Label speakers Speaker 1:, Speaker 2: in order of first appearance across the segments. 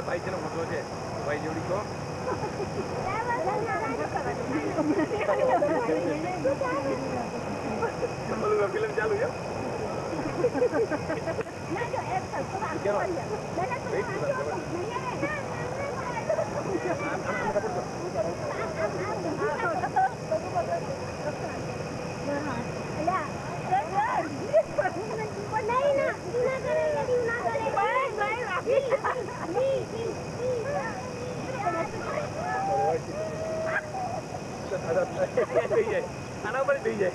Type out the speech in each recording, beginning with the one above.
Speaker 1: ભાઈ છે મોટો છે ભાઈ જોડી તો ફિલ્મ ચાલુ છે આના પર થઈ જાય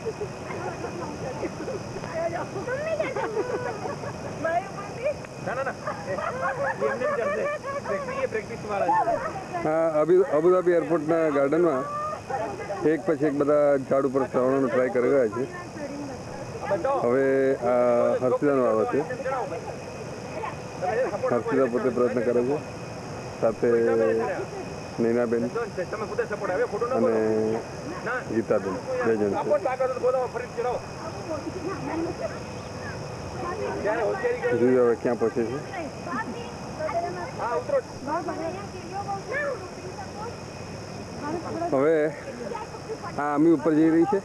Speaker 2: અબુ ધાબી એરપોર્ટના ગાર્ડનમાં એક પછી એક બધા ઝાડ ઉપર ચડવાનો ટ્રાય કરી રહ્યા છે. હવે આ હર્ષિદાનો વારો છે. હર્ષિદા પોતે પ્રયત્ન કરે છે, સાથે નૈનાબેન અને ગીતાબેન 2 જણ છે. જોઈએ હવે ક્યાં પહોંચે છે. હવે આ અમી ઉપર જઈ રહી છે.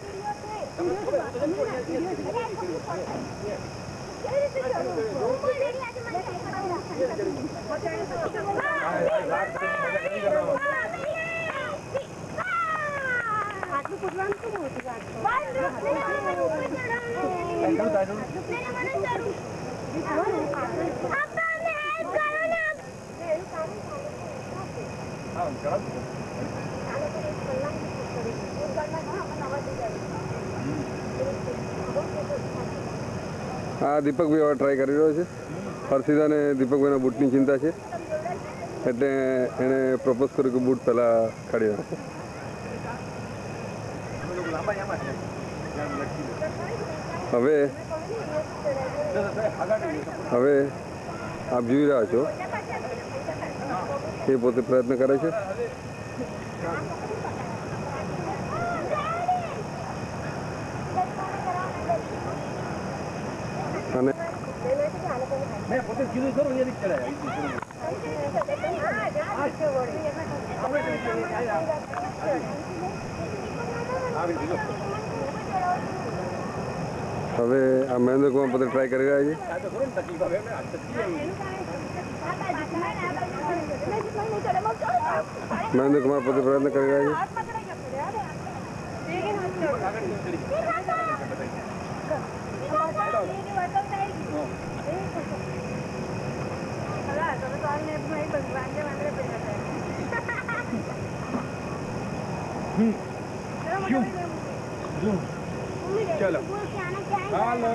Speaker 2: હા, દીપકભાઈ હવે ટ્રાય કરી રહ્યો છે. હર્ષિદાને દીપકભાઈના બૂટની ચિંતા છે, એટલે એણે પ્રપોઝ કર્યું કે બૂટ પહેલાં કાઢી નાખો. હવે આપ જોઈ રહ્યા છો એ પોતે પ્રયત્ન કરે છે. અને હવે આ મહેન્દ્ર કુમાર પોતે ટ્રાય કરી રહ્યા છે. મહેન્દ્ર કુમાર પોતે પ્રયત્ન કરી રહ્યા છે.
Speaker 1: चलो हेलो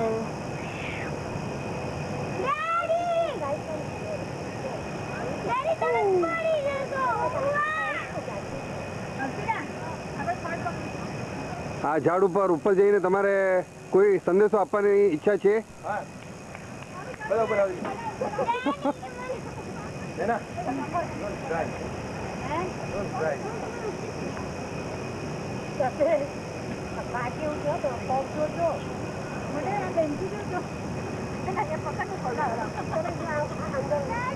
Speaker 2: આ ઝાડ ઉપર જઈને તમારે કોઈ સંદેશો આપવાની ઈચ્છા છે?
Speaker 1: હા, બરાબર આવી હે ના
Speaker 3: બાકી ઉઠો તો પગ જોજો મને આ બેંચી જોજો એને પકડ તો ખોલા અંદર ના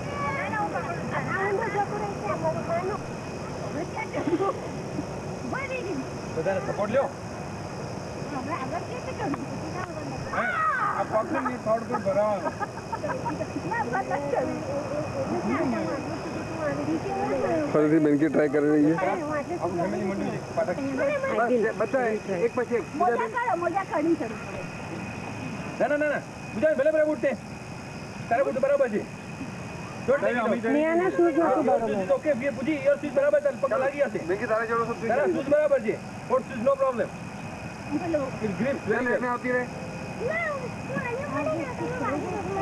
Speaker 3: અંદર જતો રહે છે માનો
Speaker 1: બધાને સપોર્ટ લ્યો.
Speaker 3: હવે આગળ કે કરું
Speaker 1: આ પગની થોડ પર ભરાવાનું
Speaker 2: ફરીથી બેનકી ટ્રાય કરી રહી છે.
Speaker 1: બધા એક પછી એક
Speaker 3: મોજા કાઢી ચડો
Speaker 1: ના ના ના ના બુજા ભલે ભલે ઉઠતે તારા બુટ બરાબર છે
Speaker 3: નિયાના શૂઝ નથી બરોબર
Speaker 1: ઓકે વી પૂછી યોર શૂઝ બરાબર છે પગ લાગી હશે
Speaker 2: देखिए तारा जोड़ो सब
Speaker 1: તારા શૂઝ બરાબર છે for shoes no problem it grips very well
Speaker 2: आती रहे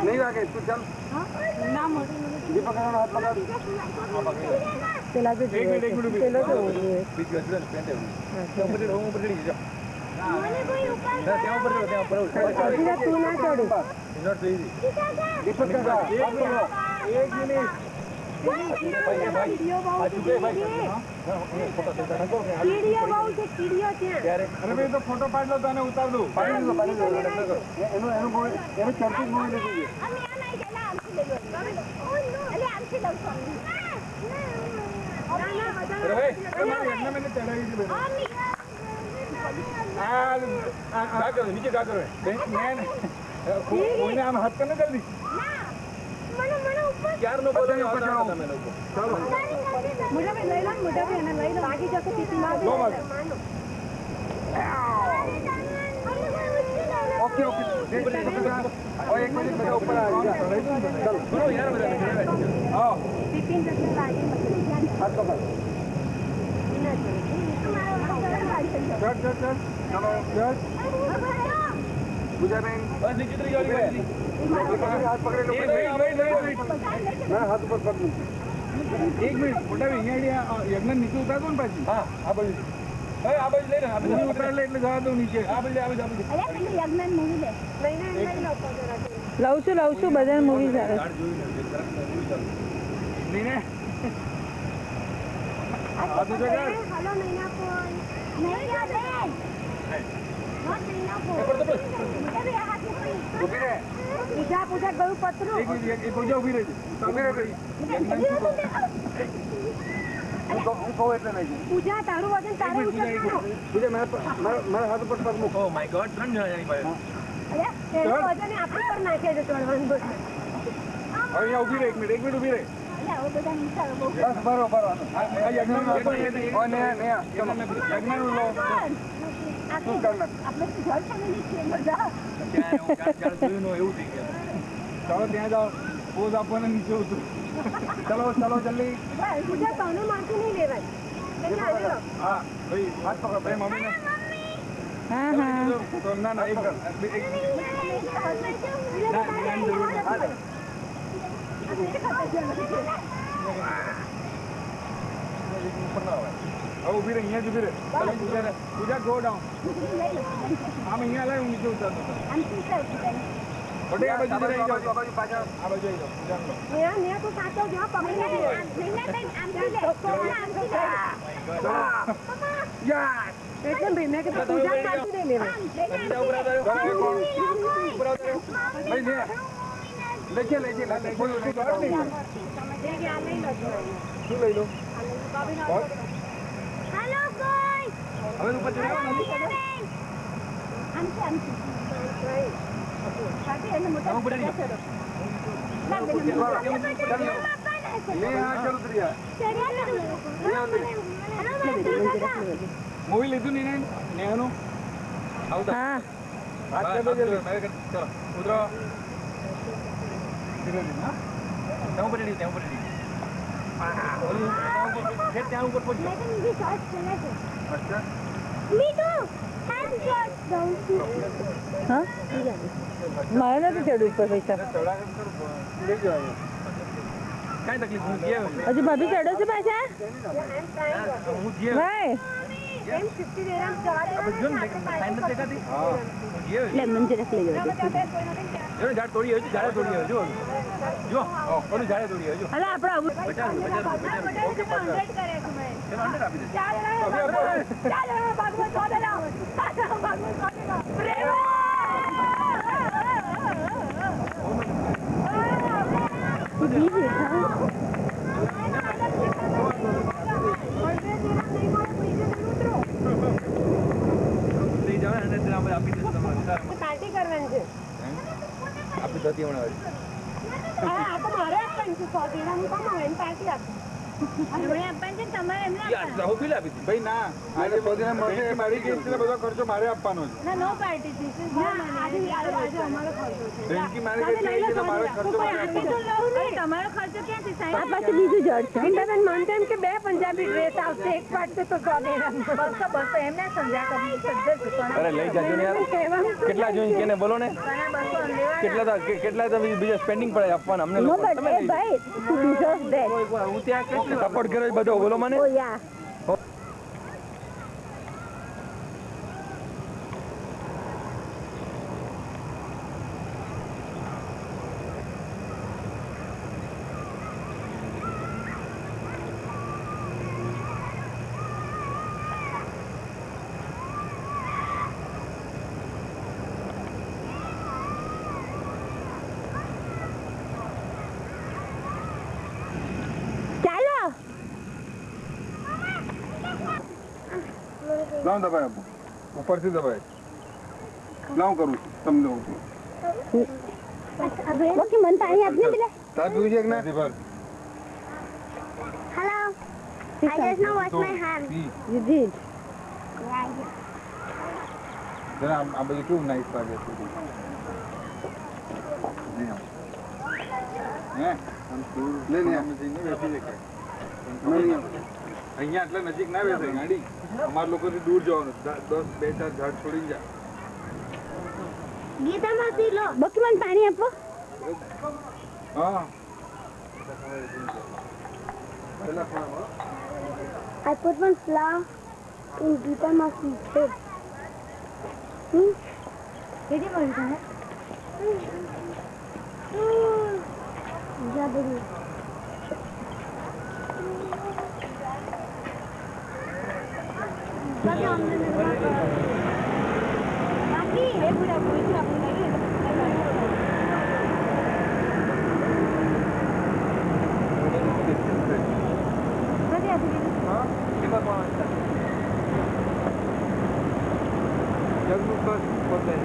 Speaker 2: नहीं आगे तू चल
Speaker 3: ના મોટી
Speaker 2: ये पकड़ो हाथ पकड़
Speaker 3: પેલા જો
Speaker 1: એક મિનિટ
Speaker 3: પેલો જો
Speaker 1: બીજ ગયો પેન્ટ ઉપર ઉપર ચડી જાઓ ત્યાં ઉપર
Speaker 3: હજી તું ના ચડું
Speaker 1: ઇઝ નોટ સો ઈઝી
Speaker 2: दीपक का
Speaker 1: એક મિનિટ
Speaker 3: કીડીઓ બહુ છે ત્યાં
Speaker 1: અરે ભાઈ તો ફોટો પાડ લો તો આને ઉતાર દઉં
Speaker 2: पानी लो एनो एनो मूवी एनो चर्चिस मूवी देखिए
Speaker 1: અરે ભાઈ તમારી એમને મેને ચડાવી છે બેટા क्या करो नीचे क्या करो मैं कोई आम हाथ करने जल्दी यार नो पता नहीं पता था मैंने को चलो
Speaker 3: मुझे भी लई लो बाकी जैसे पीती मार
Speaker 1: लो मार
Speaker 2: ओके ओके और एक मिनट मेरा ऊपर आ गया चलो
Speaker 1: सुनो यार मेरा आओ
Speaker 3: पीती जैसे लागे
Speaker 2: हाथ पकड़ चल चल चल चलो चल पूजा बहन
Speaker 1: बस नीचे उतरी जाओ
Speaker 2: हाथ पकड़े लो मैं हाथ ऊपर पकड़ूं
Speaker 1: एक मिनिट મોટા ભાઈ અહીંયા યજ્ઞ નીચે ઉતાર દો ને પાછી હા આ બાજુ હવે આ બાજુ લઈને આ બાજુ ઉતાર લે એટલે જવા દો નીચે આ બાજુ આ બાજુ
Speaker 3: લઉં છું બધા મૂવી આવે
Speaker 1: નીને આ તો જગા
Speaker 3: હેલો નૈના કોણ નહીં યાદ હે મત નૈના કોણ
Speaker 2: ઊભી રહે
Speaker 3: પૂજા ગયું પતરું
Speaker 1: એક પૂજા ઊભી રહેજે
Speaker 2: ઊભી રહે ભાઈ હું કહું એટલે નહીં
Speaker 3: પૂજા તારું વજન તારે ઉચકવાનું
Speaker 2: પૂજા મારા હાથ ઉપર પગ મૂકો
Speaker 1: ઓ માય ગોડ 3 જણા જાની પાસે
Speaker 3: અરે એનું વજન આપણી પર નાખે છે ચડવાનું
Speaker 2: હવે અહીંયા ઊભી રહે એક મિનિટ ઊભી રહે
Speaker 3: આવો બધા નીચા બહુ
Speaker 2: બસ બરોબર
Speaker 1: આ યજ્ઞનું
Speaker 2: ઓ ને ચલો
Speaker 1: યજ્ઞનું લો
Speaker 2: શું કરના
Speaker 3: આપણે ઘર ફેમિલી છે બધા
Speaker 1: ચાર જોયું નો એવું થઈ ગયું ચાલો ત્યાં જાઓ પોઝ આપવાને નીચે ઉતરો ચલો ચલો જલ્દી
Speaker 3: પૂજા તને માથું નહીં લેવાય
Speaker 1: હા ભાઈ હાથ પકડો ભાઈ મમ્મીને
Speaker 3: હા
Speaker 1: તો ના ના એક હવે ઊભી રહે અહીંયા જ ઊભી રહે પૂજા ગો ડાઉન આમ અહીંયા લાવ હું નીચે ઉતારતો બટે આ બાજુ રહી જાઓ આ બાજુ પાછા આ બાજુ આવી જાઓ પૂજા લો
Speaker 3: ને તું સાચો જો પકડી લે
Speaker 2: યાર
Speaker 3: એટલે ભાઈ મેં કીધું પૂજા સાચું નહીં લેવાય
Speaker 1: પૂજા ઉપર આવતા ઉપર આવતા
Speaker 2: ભાઈ લેજે કોઈ ઓછી કરો નહીં શું લઈ લો
Speaker 3: હેલો કોઈ
Speaker 1: હવે ઉપર ચડાવવાનું મૂવી લીધું નહીં નેહાનું આવતા
Speaker 3: હા
Speaker 1: હાથ કરી દો જલ્દી ચલો ઉતરો ત્યાં ઉપર રેડી ત્યાં ઉપર રેડી ત્યાં ઉપર પહોંચો અચ્છા
Speaker 3: હા મારે નથી ચડવું ઉપર પૈસા
Speaker 1: કાંઈ તકલીફ હું જે
Speaker 3: હજુ ભાભી ચડો છો પાછા
Speaker 1: હું જે
Speaker 3: ભાઈ
Speaker 1: જો ને સાઈન નથી દેખાતી હા જે
Speaker 3: લેમન જરાક લઈ જાવ
Speaker 1: જો ઝાડ તોડી હજુ ઝાડ તોડી હજુ જો ઓલું ઝાડ તોડી હજુ
Speaker 3: અલા આપણે આવું
Speaker 1: બચાવ ઓકે પાછા ચલો અંડર આપી દે લઈ જાવ અને તેના પર આપી દે તમારે
Speaker 3: પાર્ટી કરવાની છે
Speaker 1: આપી દતી હમણાં
Speaker 3: આ તો મારે આપવાની છે 100 દીના હું કમાવાની પાર્ટી આપું મને આપવાની છે તમારે એમને
Speaker 1: યાર હું પીલા આપી
Speaker 2: ભાઈ ના આજે બધીને મળશે મારી કેસ બધો ખર્ચો મારે આપવાનો છે
Speaker 3: ના no party this is no money આજે અમારો ખર્ચો છે
Speaker 1: બેનકી મારે કેટલી છે તો મારો ખર્ચો મારે આપવાનો.
Speaker 3: તમારો ખર્ચો ક્યાંથી સાહેબ
Speaker 4: આ પાછું બીજું જડ છે ઇન્ટરનેટ માનતા એમ કે 2 પંજાબી ડ્રેસ આવશે એક પાડશે તો 100 દેવા
Speaker 3: બસો એમને સમજ્યા કરી સજ્જર છે
Speaker 1: અરે લઈ જાજો ને યાર કેટલા જોઈને કેને બોલો ને કેટલા તો બીજા સ્પેન્ડિંગ પડે આપવાના અમને
Speaker 4: નો
Speaker 1: લોકો
Speaker 4: બટ
Speaker 1: તમે
Speaker 4: એ ભાઈ ટુ ડિઝર્વ ધેટ
Speaker 1: હું ત્યાં કેટલી સપોર્ટ કર્યો બધો બોલો મને
Speaker 4: ઓ યા ચાલો
Speaker 2: લાવ દબાય આપો ઉપરથી દબાય લાવ કરું છું તમને
Speaker 4: ઓકે મન પાણી આપને પેલા
Speaker 2: તાર પીવું છે કે ના
Speaker 3: Hello. I just now wash my hands.
Speaker 4: You did
Speaker 2: જરા આ બધું કેવું નાઈસ લાગે છે હે લે ને અહીંયા એટલે નજીક ના બેસે ગાડી અમારા લોકોથી દૂર જવાનું 10-2 4 ઝાડ છોડીને જા
Speaker 3: ગીતા માસી લો.
Speaker 4: બકી મન પાણી આપો
Speaker 2: હા
Speaker 3: I put one flower in Gita Masi's head. Ready for it, huh? Jabari.
Speaker 1: જગનું બસ પોતે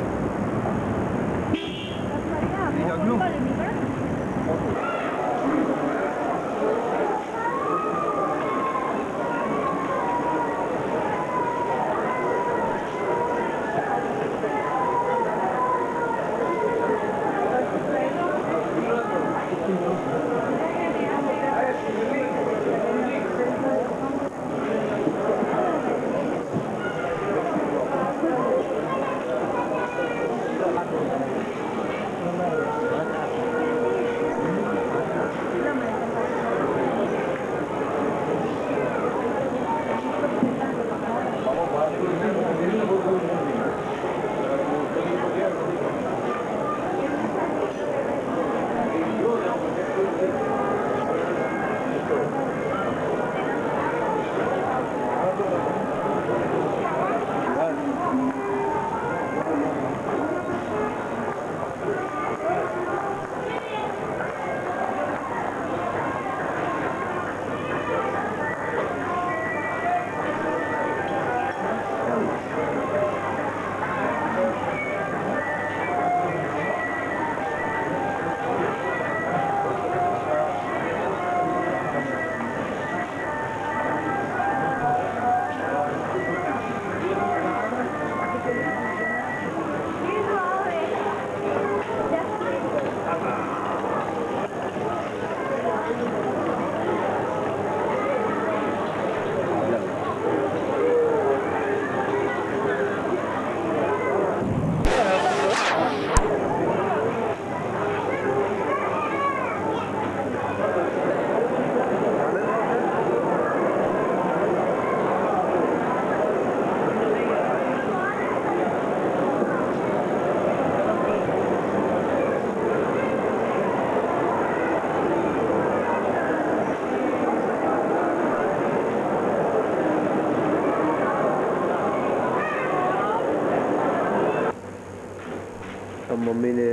Speaker 5: મમ્મી ને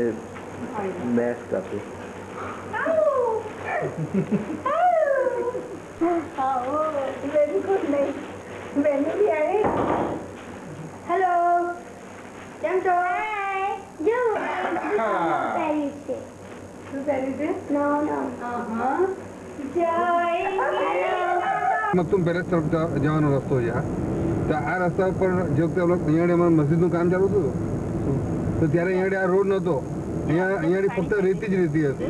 Speaker 5: મેસ આપી
Speaker 4: વેરી ગુડ નાઈટ મેનુ બી આવી હેલો કેમ છો
Speaker 3: જો પહેરી છે.
Speaker 4: શું પહેર્યું છે
Speaker 3: No, no.
Speaker 4: જય
Speaker 2: મકતુમ પેલેસ તરફ જવાનો રસ્તો છે તો આ રસ્તા ઉપર જે વખતે નિયાણીમાં મસ્જિદનું કામ ચાલુ હતું તો ત્યારે અહીંયા આ રોડ નહોતો, અહીંયા ફક્ત રેતી જ રેતી હતી.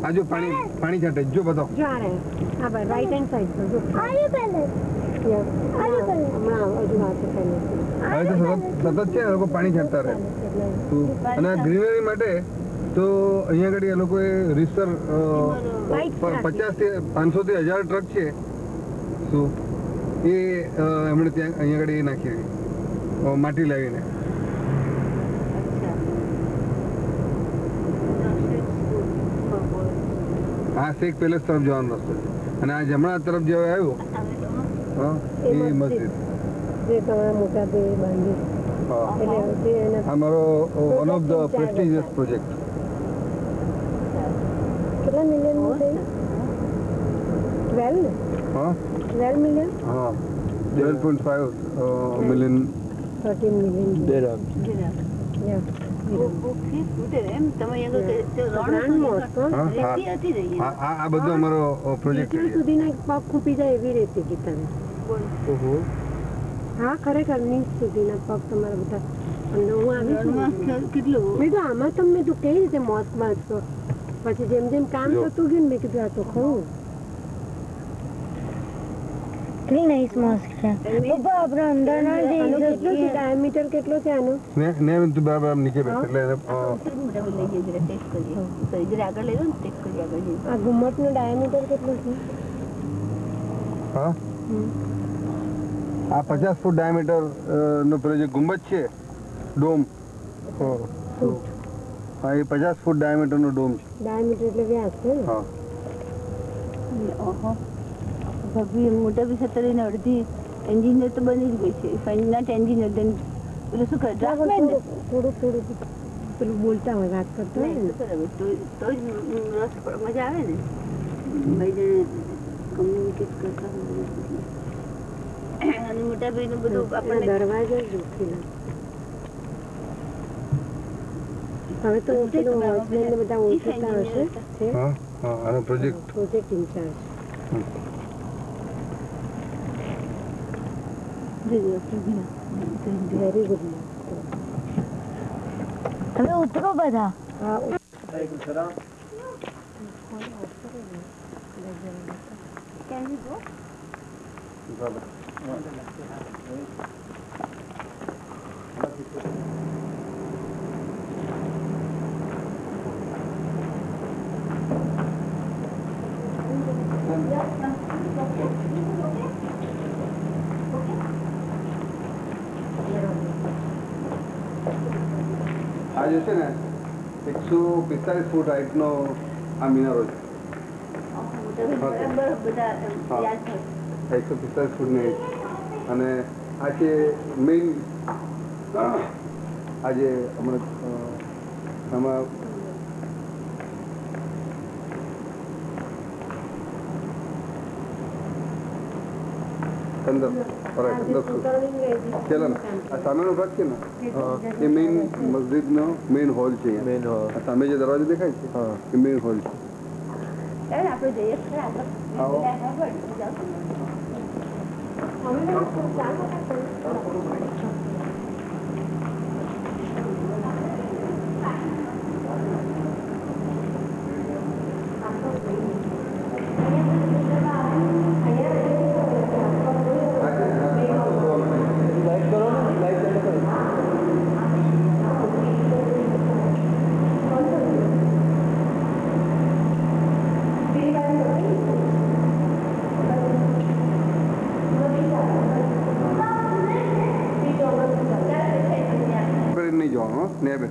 Speaker 2: આ જો પાણી છાંટે જો બતાવો.
Speaker 4: જો આ રહે હા ભાઈ રાઈટ હેન્ડ સાઈડ પર જો હમણાં હજુ વાત છે
Speaker 2: હવે તો સતત છે, એ લોકો પાણી છાંટતા રહે. અને આ ગ્રીનરી માટે તો અહીંયા આગળ એ લોકોએ રીસર 50 થી 500 થી 1000 ટ્રક છે શું એ એમણે ત્યાં અહીંયા આગળ એ નાખી માટી લાવીને. આ શેખ પેલેસ તરફ જવાનો રસ્તો છે અને આ જમણા તરફ જે આવ્યો એ મસ્જિદ
Speaker 4: જે તમારા મોટા બે બાંધી
Speaker 2: આ મારો one of the prestigious project.
Speaker 4: કેટલા મિલિયન નું છે? 12
Speaker 2: હા
Speaker 4: 12 મિલિયન
Speaker 2: હા 12.5 મિલિયન
Speaker 4: 13 મિલિયન
Speaker 5: dirham.
Speaker 2: આ બધો અમારો પ્રોજેક્ટ
Speaker 4: સુધીના પગ ખૂપી જાય એવી રીતે કીધા. હા ખરેખર નીચ સુધીના પગ તમારા બધા. અને હું આવી કેટલું મેં તો આમાં તમે તું કઈ રીતે મોસમાં છો પછી જેમ જેમ કામ થતું ગયું ને મેં કીધું આ તો ખરું.
Speaker 3: કેટલી નાઈસ મોસ્ક છે. પપ્પા આપણે અંદર ના જઈ
Speaker 4: કેટલો છે ડાયામીટર કેટલો છે આનો?
Speaker 2: ને તું બરાબર નીચે બેસ એટલે
Speaker 4: આ ઘુમ્મટનો ડાયામીટર કેટલો છે?
Speaker 2: હા આ 50 ફૂટ ડાયામીટર નો પ્રોજેક્ટ ગુંબજ છે ડોમ. હા એ 50 ફૂટ ડાયામીટર નો ડોમ છે.
Speaker 4: ડાયામીટર એટલે વ્યાસ છે ને?
Speaker 2: હા
Speaker 3: મોટા વિશે તરીને અડધી એન્જિનિયર તો બની જ ગઈ છે. ફાઇનલ એન્જિનિયર દેન પેલું શું કરે ડ્રાફ્ટમેન
Speaker 4: થોડું પેલું બોલતા હોય વાત કરતા હોય ને
Speaker 3: તો જ રસ મજા આવે ને ભાઈ કમ્યુનિકેટ કરતા હોય. અને મોટા ભાઈનું બધું આપણને
Speaker 4: દરવાજા જ જોખી હવે તો પેલું હસબન્ડ બધા ઓળખતા હશે છે.
Speaker 2: હા આનો પ્રોજેક્ટ
Speaker 4: ઇન્ચાર્જ. Very good.
Speaker 3: હવે ઉતરો બધા.
Speaker 4: હા
Speaker 2: આ જે છે ને 145 ફૂટ હાઈટનો આ મિનારો છે. 145 ફૂટની હાઈટ અને આ છે મેઇન આજે હમણાં આમાં અંદર ચલો ને આ સામેનો ભાગ છે ને એ મેઇન મસ્જિદનો મેઇન હોલ છે.
Speaker 5: Main hall.
Speaker 2: આ સામે જે દરવાજો દેખાય છે એ મેઇન હોલ છે.
Speaker 3: આપણે જઈએ
Speaker 2: આવો. નહીં જવાનું ને બે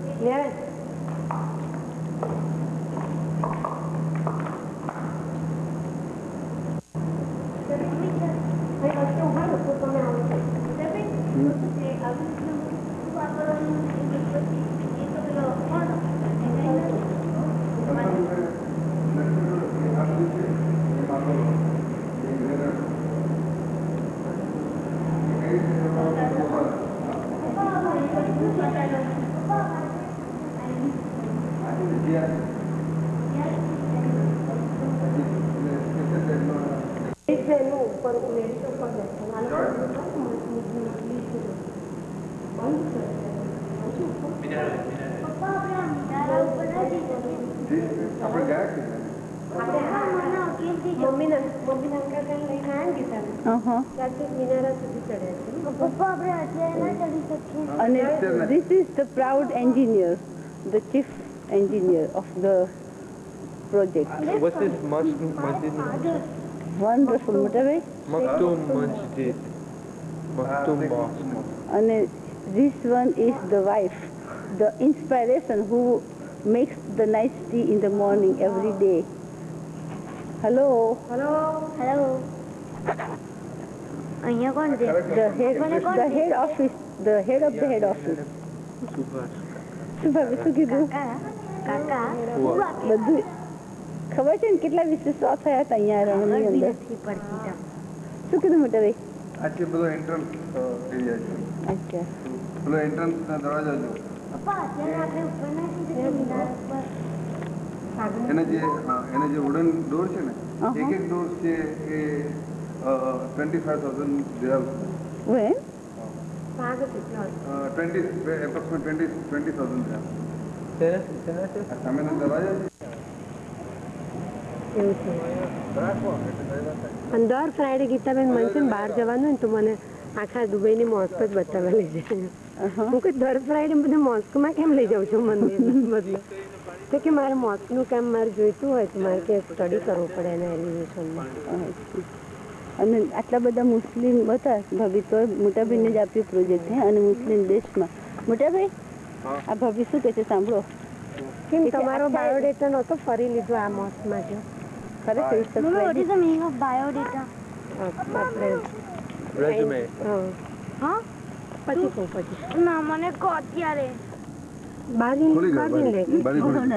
Speaker 2: આપણે ગયા છીએ
Speaker 4: મમ્મીના અંકલ લઈને આવ્યા ગીતા ત્યાંથી મિનારા સુધી ચડ્યા છે.
Speaker 3: અને this is the proud engineer, the chief engineer of the project.
Speaker 5: What's this masjid?
Speaker 3: Wonderful, મોટાભાઈ.
Speaker 5: Maktoum Masjid. Maktoum Mosque.
Speaker 3: And this one is the wife, the inspiration who makes the nice tea in the morning every day. Hello.
Speaker 4: અહીંયા કોણ છે?
Speaker 3: The head office, the head of the head office. Subhash શું કીધું? બધું ખબર છે ને કેટલા વિશેષો થયા હતા અહીંયા રણની અંદર. શું કીધું મોટાભાઈ?
Speaker 2: આ છે બધો એન્ટ્રન્સ એરિયા છે.
Speaker 3: અચ્છા.
Speaker 2: પેલો એન્ટ્રન્સ ના દરવાજા જો એને જે વુડન ડોર છે ને એક ડોર છે એ 25,000 dirhams.
Speaker 3: When?
Speaker 2: approximately 20,000 dirhams. આ સામેનો દરવાજા છે.
Speaker 4: એવું છે. અને દર ફ્રાઈડે ગીતાબેન મને છે ને બહાર જવાનું હોય ને તો મને આખા દુબઈની મોસ્ક જ બતાવવા લઈ જાય. હું કે દર ફ્રાઈડે બધું મોસ્કમાં કેમ લઈ જાઉં છું મંદિર બદલે તો કે મારે મોસ્કનું કામ મારે જોઈતું હોય તો મારે કે સ્ટડી કરવું પડે એના એલિવેશનમાં.
Speaker 3: અને આટલા બધા મુસ્લિમ હતા ભાભી તો મોટાભાઈને જ આપ્યું પ્રોજેક્ટ હે અને મુસ્લિમ દેશમાં. મોટાભાઈ આ ભાભી શું કહે છે સાંભળો.
Speaker 4: કેમ તમારો બાયોડેટા નહોતો ફરી લીધો આ મોસ્ક માટે?
Speaker 3: ખરેખર
Speaker 4: આપણે
Speaker 5: Resume.
Speaker 4: પછી કહું પછી
Speaker 6: ના મને કહો અત્યારે
Speaker 4: બારી
Speaker 2: ખોલી ગઈ,
Speaker 4: બારી લે
Speaker 2: બારી ખોલી.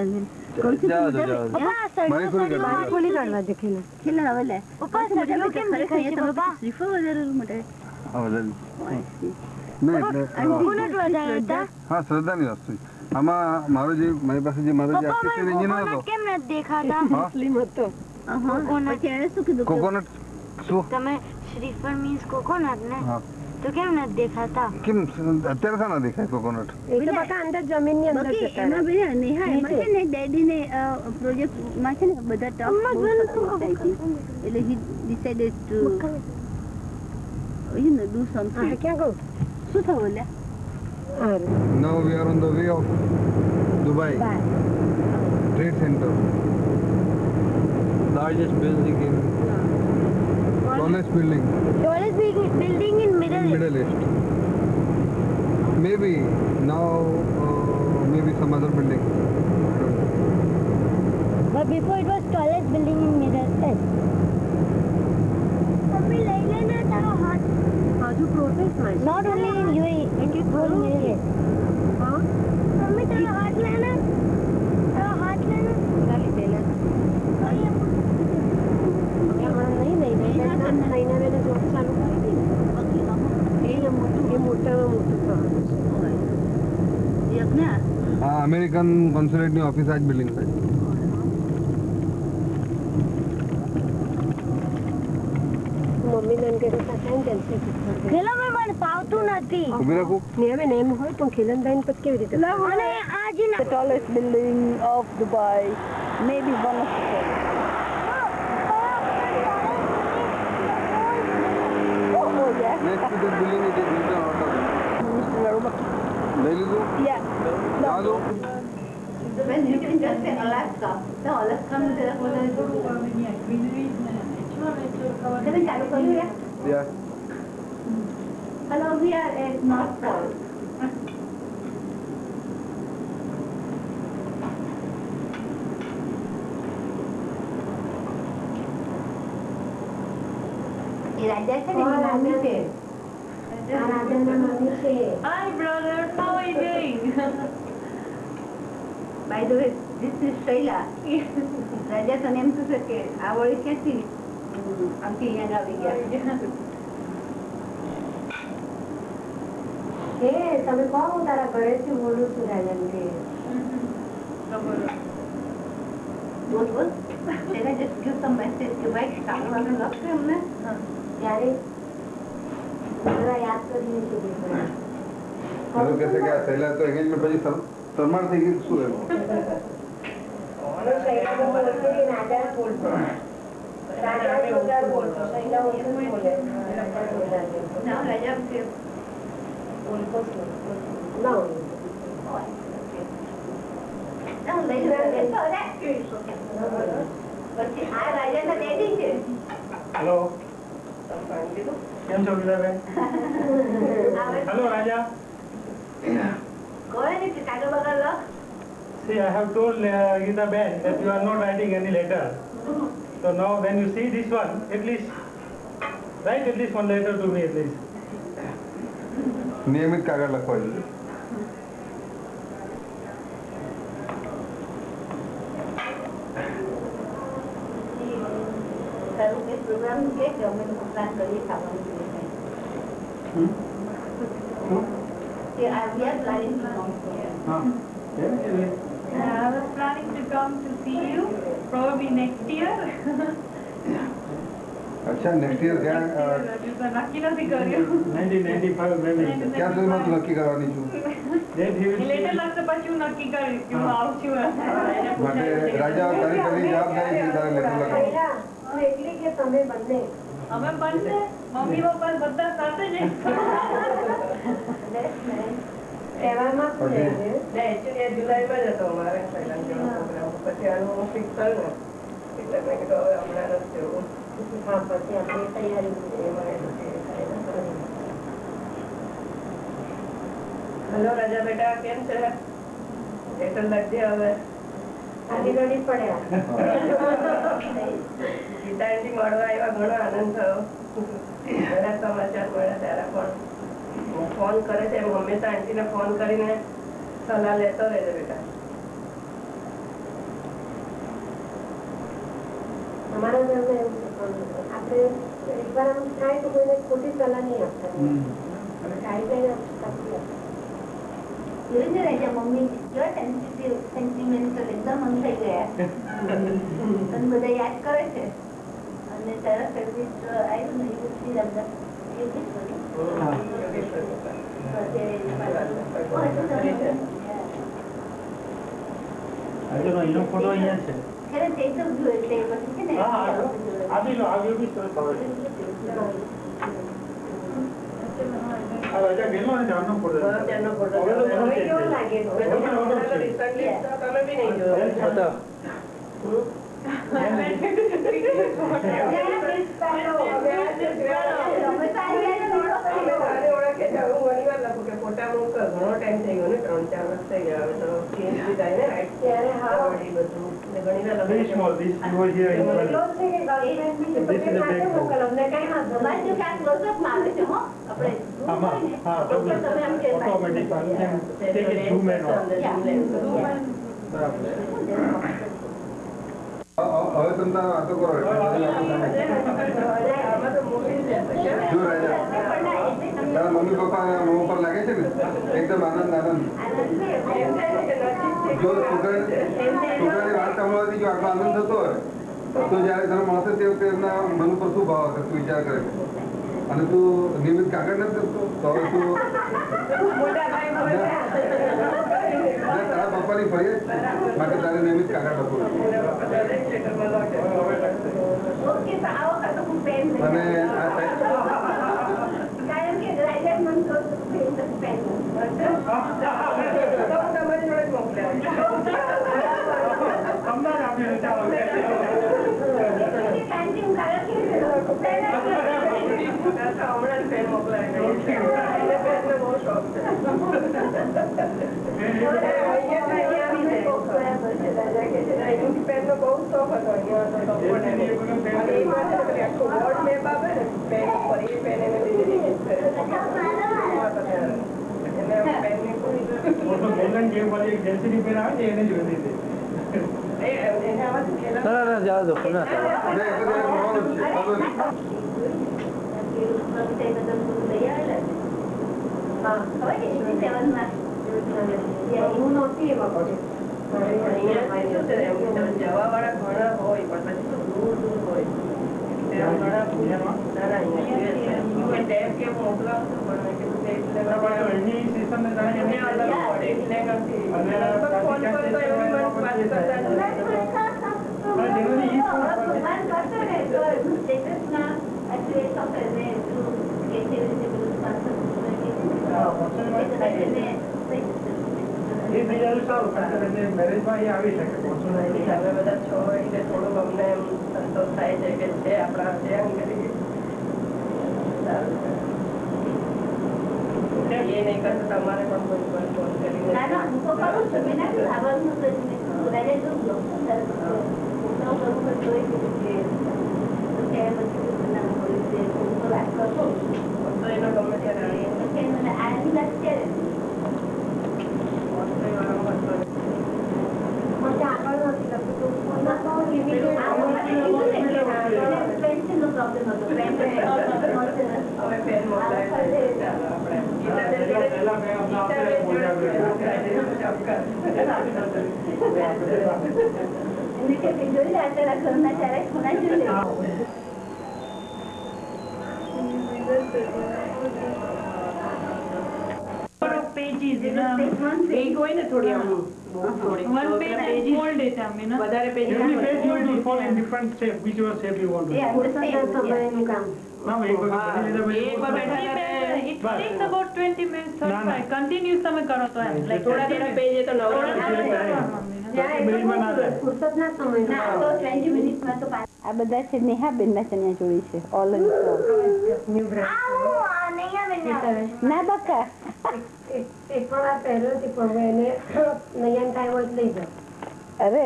Speaker 2: બારી ખોલી ગઈ.
Speaker 4: બારી ખોલી કાઢવા દે ખેલા.
Speaker 6: પપ્પા સર્યો કેમ દેખાય છે પપ્પા
Speaker 2: હા, વધારે. નહીં એટલે
Speaker 6: કોકોનટ વધારે હતા
Speaker 2: હા શ્રદ્ધાની વસ્તુ છે. આમાં મારી પાસે જે મારો જે
Speaker 6: પપ્પા
Speaker 2: આર્ટિફિશિયલ
Speaker 6: મને
Speaker 2: એન્જિન હતો
Speaker 6: કોકોનટ કેમ નથી દેખાતા
Speaker 4: મુસ્લિમ હતો.
Speaker 2: કોકોનટ શું
Speaker 6: તમે શ્રીફળ મીન્સ કોકોનટ ને
Speaker 2: હા
Speaker 6: તો કેમ નથી દેખાતા
Speaker 2: કેમ અત્યારે શા ના દેખાય કોકોનટ?
Speaker 4: એ તો બધા અંદર જમીનની અંદર જતા રહે.
Speaker 3: ડેડીને પ્રોજેક્ટમાં છે ને બધા ટફ એટલે હી ડિસાઇડેડ ટુ ડુ સમથિંગ.
Speaker 4: હા, ક્યાં કહું?
Speaker 3: શું થયું લે?
Speaker 4: હારું.
Speaker 2: Now we are on the way of Dubai Trade Center.
Speaker 5: Largest building in
Speaker 2: Tallest building
Speaker 6: tallest building in
Speaker 2: in Middle East. Maybe now maybe some other building.
Speaker 6: but before it was tallest building in Middle East mummy લઈ લેને તારો હાથ
Speaker 4: હજુ પ્રોસેસમાં છે.
Speaker 6: not only in UAE it is for Middle East
Speaker 4: હા?
Speaker 6: Mummy તારો હાથ લેને
Speaker 4: હમણાં નહીં નૈનાબેને જોબ ચાલુ કરી દીધી. એ મોટામાં મોટું થવાનું છે.
Speaker 2: હા અમેરિકન કોન્સ્યુલેટની ઓફિસ આ જ બિલ્ડિંગ છે.
Speaker 4: મમ્મીને એમ કહેતા હતા કેમ કેન્સલ કરી
Speaker 6: ખેલો મેં મને પાવતું નથી
Speaker 2: ઊભી રાખું.
Speaker 4: ને હવે ને એમ હોય પણ ખેલનભાઈને પછી કેવી રીતે
Speaker 6: અને આ જે
Speaker 3: The tallest building of Dubai, maybe one of the tallest. Oh yeah.
Speaker 2: Next to that building it is Hilton Hotel.
Speaker 3: Mr. Naruma.
Speaker 2: લઈ લીધું?
Speaker 3: Yeah.
Speaker 2: જવા દો.
Speaker 3: When you can just say Alaska. No, Alaska में तेरा बोला है तो चलो चालू कर लिया.
Speaker 2: Yeah.
Speaker 3: Hello, we are at North Pole. ये राजा છે ને મમ્મી છે.
Speaker 4: રાજાના મમ્મી છે.
Speaker 6: Hi brother, how are you doing?
Speaker 3: By the way, this is Shaila. રાજા તને એમ થશે કે આ વળી ક્યાંથી આમથી અહીંયા આવી ગયા.
Speaker 4: એ તમે કહો હું તારા ઘરેથી બોલું છું રાજાને કે
Speaker 3: બોલ બોલ. તેના just give some message કે ભાઈ સાંભળવાનું લખશે અમને.
Speaker 4: ત્યારે જરા યાદ કરીને શું
Speaker 2: લોકો કહે છે કે આ પહેલા તો એંગેજમેન્ટ પછી સન્માન થઈ ગયું શું એમ
Speaker 1: હેલો કેમ છો ગીતાબેન hello Raja See, I have told Gita Ben that you are not writing any letter. So now when you see this one, at least write at least one letter to me at least.
Speaker 2: નિયમિત કાગળ લખવા જોઈએ
Speaker 3: programme કે અમે plan કરીએ ખાવાનું we are planning to come here.
Speaker 6: I was planning to come to see you probably next year.
Speaker 2: અચ્છા next year ક્યાં
Speaker 6: નક્કી નથી કર્યું
Speaker 1: 1995 maybe.
Speaker 2: ક્યાં સુધીમાં તું નક્કી કરવાની છું
Speaker 1: Then he will
Speaker 6: લેટર લખશે પછી હું નક્કી કરીશ કે હું આવું છું
Speaker 2: માટે રાજા તારી પહેલી જવાબદારી છે તારે લેટર લખવાનું
Speaker 4: એટલે કે તમે બંને
Speaker 6: અમે બંને મમ્મી પપ્પા બધા સાથે જ
Speaker 4: તહેવારમાં શું
Speaker 2: Okay.
Speaker 4: રહેશે?
Speaker 7: જુલાઈમાં જ હતો અમારે પ્રોગ્રામ પછી આનું ફિક્સ થયું ને એટલે મેં કીધું હવે હમણાં નથી જવું
Speaker 4: હા પછી આપણે તૈયારી
Speaker 7: હલો રાજા બેટા કેમ છે લેટર લખજે હવે
Speaker 4: આની ઘડી પડ્યા
Speaker 7: ગીતા આંટી મળવા આવ્યા ઘણો આનંદ થયો ઘણા સમાચાર મળ્યા ત્યારે પણ ફોન કરે છે હંમેશા આંટીને ફોન કરીને સલાહ લેતો રહેજો બેટા
Speaker 4: અમારા ઘરમાં એવું છે પણ આપણે એકવાર આમ થાય તો કોઈને ખોટી સલાહ નહીં આપતા કાંઈ કાંઈ આપતા
Speaker 3: જોયું છે રાજા મમ્મી કેવા સેન્ટિમેન્ટલ એકદમ અંગ થઈ ગયા અને બધા યાદ કરે છે અને તારા ફેવરિટ આવ્યું ને યુવતી રમતા
Speaker 1: આજે એનો ફોટો અહીંયા છે
Speaker 3: ખરે તે તો જોયું એટલે પછી છે ને
Speaker 1: હા આવી લો આવી બી સરસ આવે આ રાજા ગેલો ને જાનનો ફોટો
Speaker 7: ત્યાંનો ફોટો
Speaker 1: હવે તો ઘણો change
Speaker 7: કેવો
Speaker 1: થયો.
Speaker 7: લાગે
Speaker 1: હવે તો ઘણો change થયો.
Speaker 7: તમે બી નહીં જોયો
Speaker 5: હતા
Speaker 1: Very small. This was here in front. This is a big book. આમાં હા automatic take it zoom in on. બરાબર
Speaker 2: હવે તમે તારા વાતો કરો જો રાજા તારા મમ્મી પપ્પા મોં પર લાગે છે ને એકદમ આનંદ આનંદ જો છોકરાની વાત સાંભળવાથી જો આટલો આનંદ થતો હોય તો જયારે તને મળશે તે વખતે એમના મન ઉપર શું ભાવ હશે તું વિચાર કરે અને તું નિયમિત કાગળ નથી કરતો તો હવે તું તારા પપ્પાની ફરિયાદ છે માટે તારે નિયમિત કાગળ લખવું અને આ
Speaker 1: અમદાવાદ આપ્યું ચાલો ગોલ્ડન ગેમ વાળી એક જેન્સીની પેન આવે છે એને જોઈ દીધી
Speaker 5: ના ના જાઓ દો ના
Speaker 4: હું નહોતી એમાં પડ્યું
Speaker 7: જવા વાળા ઘણા હોય પણ પછી દૂર દૂર હોય ઘણા કોઈ ટેપ કે મોકલાવતું પણ મેં કીધું કે એટલે
Speaker 1: એની સિસ્ટમને જાય
Speaker 7: એમને અલગ પડે એટલે નથી અને લગભગ ફોન પર તો એવું મને વાત કરતા જ
Speaker 1: મેરેજમાં એ આવી શકે
Speaker 7: નથી. અમે બધા છો એટલે થોડુંક અમને એમ સંતોષ થાય છે કે છે આપણા છે એમ કરી સારું છે. એ નહીં કરતો તમારે પણ કોઈ ફોન કરીને તો એનો ગમે ત્યારે હવે પેન મોકલાય ચાલો
Speaker 6: pages, you know.
Speaker 7: એક હોય ને થોડી આમ
Speaker 6: One page and small data, you know.
Speaker 7: વધારે page
Speaker 1: Every page you will follow in different shape, whichever shape you want to. Now, એક વખત બની લીધા પછી
Speaker 7: એક વાર બેઠા
Speaker 6: It takes about 20 minutes, 35. Continuous તમે કરો તો એમ. Like
Speaker 7: થોડા થોડા પેજ એ તો નવરા
Speaker 1: મિનિટમાં ના થાય.
Speaker 4: આ બધા છે નેહાબેનના ચણિયાચોળી છે ઓલ ના બકા અરે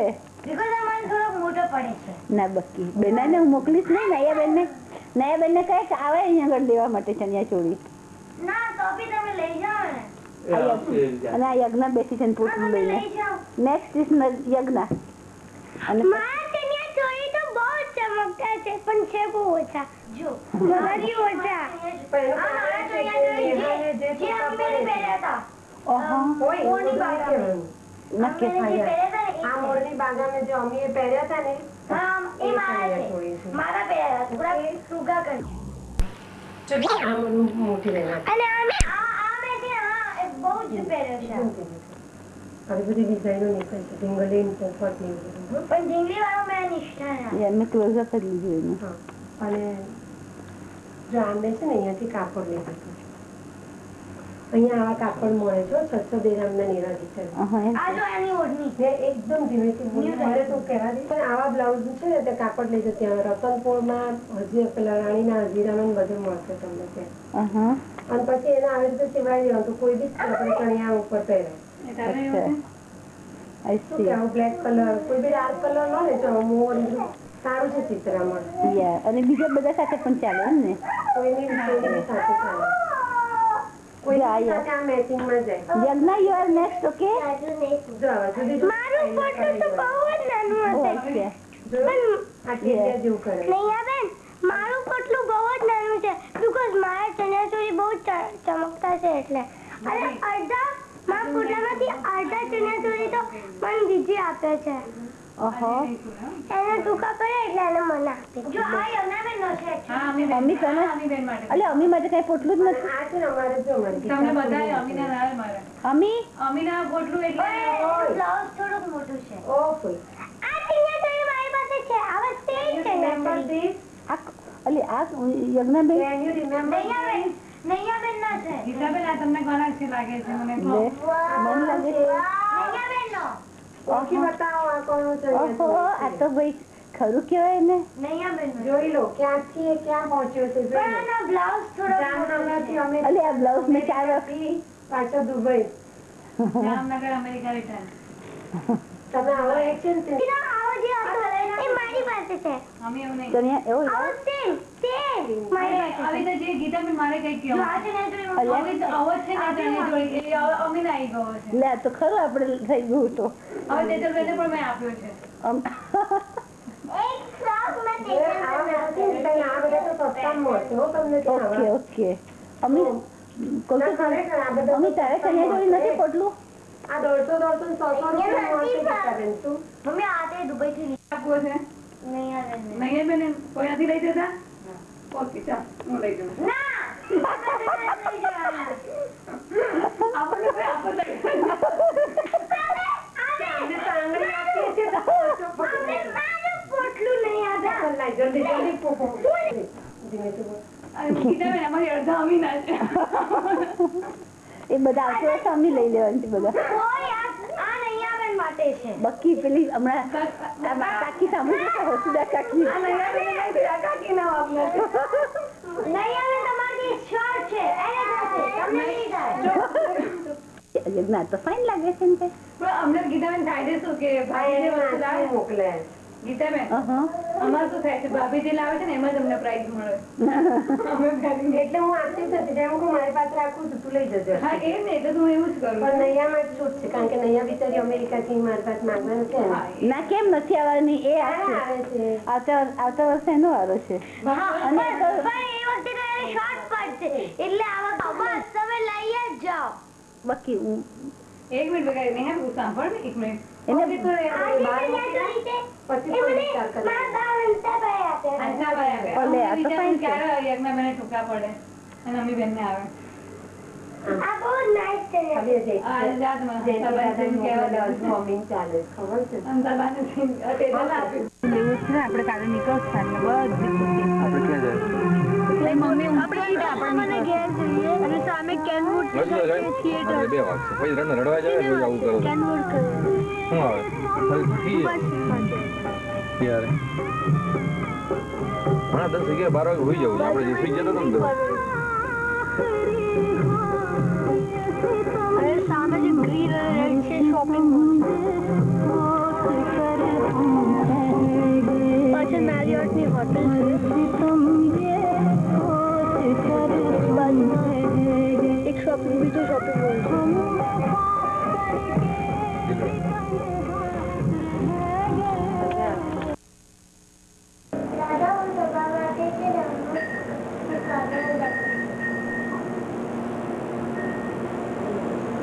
Speaker 4: ના બક્કી બેનાને હું મોકલીશ નહીં નયા બેન ને કહે કે આવે અહીંયા આગળ લેવા માટે ચણિયાચોળી અને આ યજ્ઞ બેસી છે પૂછવું લઈને નેક્સ્ટ ઇઝ યજ્ઞ અને
Speaker 3: પણ છે બહુ ઓછા જો ઓછા
Speaker 4: મેં ક્લોઝઅપ જ લીધું એનું
Speaker 8: અને જો આંબે છે ને અહીંયાથી કાપડ લીધું અહીંયા આવા કાપડ મળે છે 600 દિરહમના નિરાજી છે એકદમ ધીમેથી બોલે તો કહેવા દે પણ આવા બ્લાઉઝ છે ને તે કાપડ લીધું ત્યાં રતનપુરમાં હજી પેલા રાણીના હજીરામાં બધું મળશે તમને ત્યાં અને પછી એના આવી રીતે સિવાય દેવાનું તો કોઈ બી આપણે ચણિયા ઉપર પહેરે બ્લેક કલર કોઈ બી ડાર્ક કલર મળે તો મોર સારું છે ચિત્રામાં
Speaker 4: અને બીજા બધા સાથે પણ ચાલે ને
Speaker 8: કોઈની સાથે ચાલે કોઈ સાથે આ મેચિંગમાં જાય
Speaker 4: યજ્ઞ યુ આર નેક્સ્ટ ઓકે
Speaker 3: મારું ફોટો તો બહુ જ નાનું હશે
Speaker 8: જેવું કરે
Speaker 3: મારું પોટલું બહુ જ નાનું છે બીકોઝ મારા ચણિયાચોળી બહુ ચમકતા છે એટલે અને અડધા મારા પોટલામાંથી અડધા ચણિયાચોળી તો મને દીદી આપે છે એને ટૂંકા કરે એટલે એને મને આપે જો આ યમનાબેન નો છે
Speaker 4: અમી માટે કઈ પોટલું જ નથી
Speaker 8: આ છે ને અમારે જો
Speaker 6: તમને બધાય અમીના રાય મારે અમીના પોટલું એટલે
Speaker 3: બ્લાઉઝ થોડુંક મોટું છે
Speaker 8: ઓ કોઈ
Speaker 3: આ ચણિયાચોળી મારી પાસે છે આવા સેમ ચણિયાચોળી
Speaker 4: અલી આ યજ્ઞાબેન
Speaker 8: કેન યુ રિમેમ્બર
Speaker 3: નૈયાબેન નો છે
Speaker 6: ઈસાબેન આ તમને ઘણા છે લાગે છે મને
Speaker 4: મન લાગે
Speaker 3: નૈયાબેન નો
Speaker 8: ઓછી બતાવો આ કોનો છે
Speaker 4: આ તો ભાઈ ખરું કહેવાય ને
Speaker 3: નૈયાબેન નો
Speaker 8: જોઈ લો ક્યાંથી એ ક્યાં પહોંચ્યો છે જોઈ લો
Speaker 3: પણ બ્લાઉઝ થોડો
Speaker 8: જામનગરથી અમે
Speaker 4: અલી આ બ્લાઉઝ મેં ચાર
Speaker 8: પાછો દુબઈ
Speaker 6: જામનગર અમેરિકા રિટર્ન
Speaker 8: તમે આવો એક્સચેન્જ
Speaker 3: આવો જે હતો એ મારી પાસે છે
Speaker 6: અમે એવું નહીં
Speaker 4: ચણિયા એવો
Speaker 3: આવો સેમ મારી પાસે
Speaker 6: આવી તો જે ગીતાબેન મારે કઈ
Speaker 3: જો
Speaker 6: કહેવું
Speaker 3: આ ચણિયાચોળી
Speaker 6: હવે તો આવો છે ને ચણિયાચોળી એ અમીને આવી ગયો છે
Speaker 4: લે તો ખરું આપણે થઈ ગયું તો
Speaker 6: હવે તેજલબેનને પણ મેં આપ્યો છે
Speaker 3: એક ફ્રોક મેં
Speaker 8: આ બધા તો સસ્તામાં મળશે હો તમને ત્યાં
Speaker 4: ઓકે અમી
Speaker 8: ખરેખર આ બધા
Speaker 4: અમી તારે ચણિયાચોળી નથી પોટલું
Speaker 8: આ 150 રૂપિયા મળશે ગીતાબેન શું
Speaker 3: મમ્મી આ તે દુબઈ થી
Speaker 6: આપવો છે
Speaker 3: નૈયાબેન
Speaker 6: નહીં બેન કોઈ નથી લઈ જતા ઓકે ચાલ હું લઈ જાઉં
Speaker 3: ના એ બધા આવતી વર્ષે અમે લઈ લેવાની છે બધા બક્કી પેલી હમણાં કાકી સાંભળી છે હસુદા કાકી યજ્ઞા તો ફાઇન લાગે છે ને
Speaker 8: અમને ગીતાબેન થાય છે શું કે ભાઈ જે વસ્તુ લાવે મોકલે ગીતાબેન અમારે શું થાય છે ભાભી જે લાવે છે ને એમાં જ અમને પ્રાઇઝ મળે એટલે હું આપતી જ નથી જેમ હું મારી પાસે રાખું છું તું લઈ જજો હા એ ને એટલે હું એવું જ કરું પણ નૈયામાં જ છૂટ છે કારણ કે નૈયા બિચારી અમેરિકાથી મારી પાસે માંગવાનું છે
Speaker 3: ના કેમ નથી આવવાની એ
Speaker 8: આવે છે
Speaker 3: આવતા વર્ષે એનો વારો છે
Speaker 9: એટલે આવા બસ તમે લઈ જ જાઓ
Speaker 3: બાકી
Speaker 8: એક મિનિટ બગાડી નહીં હું સાંભળ ને એક મિનિટ
Speaker 3: એને આપણે કાલે નીકળતા સામે કેનવુડ થિયેટર
Speaker 1: રડવા જાય આવું કરો
Speaker 9: કેનવુડ
Speaker 1: શું આવે યાર ઘણા 10 11 12 વાગે હોઈ જવું આપણે જે સુઈ જતા હતા
Speaker 9: ને સામે જે ગ્રીન રેડ છે શોપિંગ પાછળ મેરિયોટ ની હોટેલ છે એક શોપિંગ બીજું શોપિંગ મોલ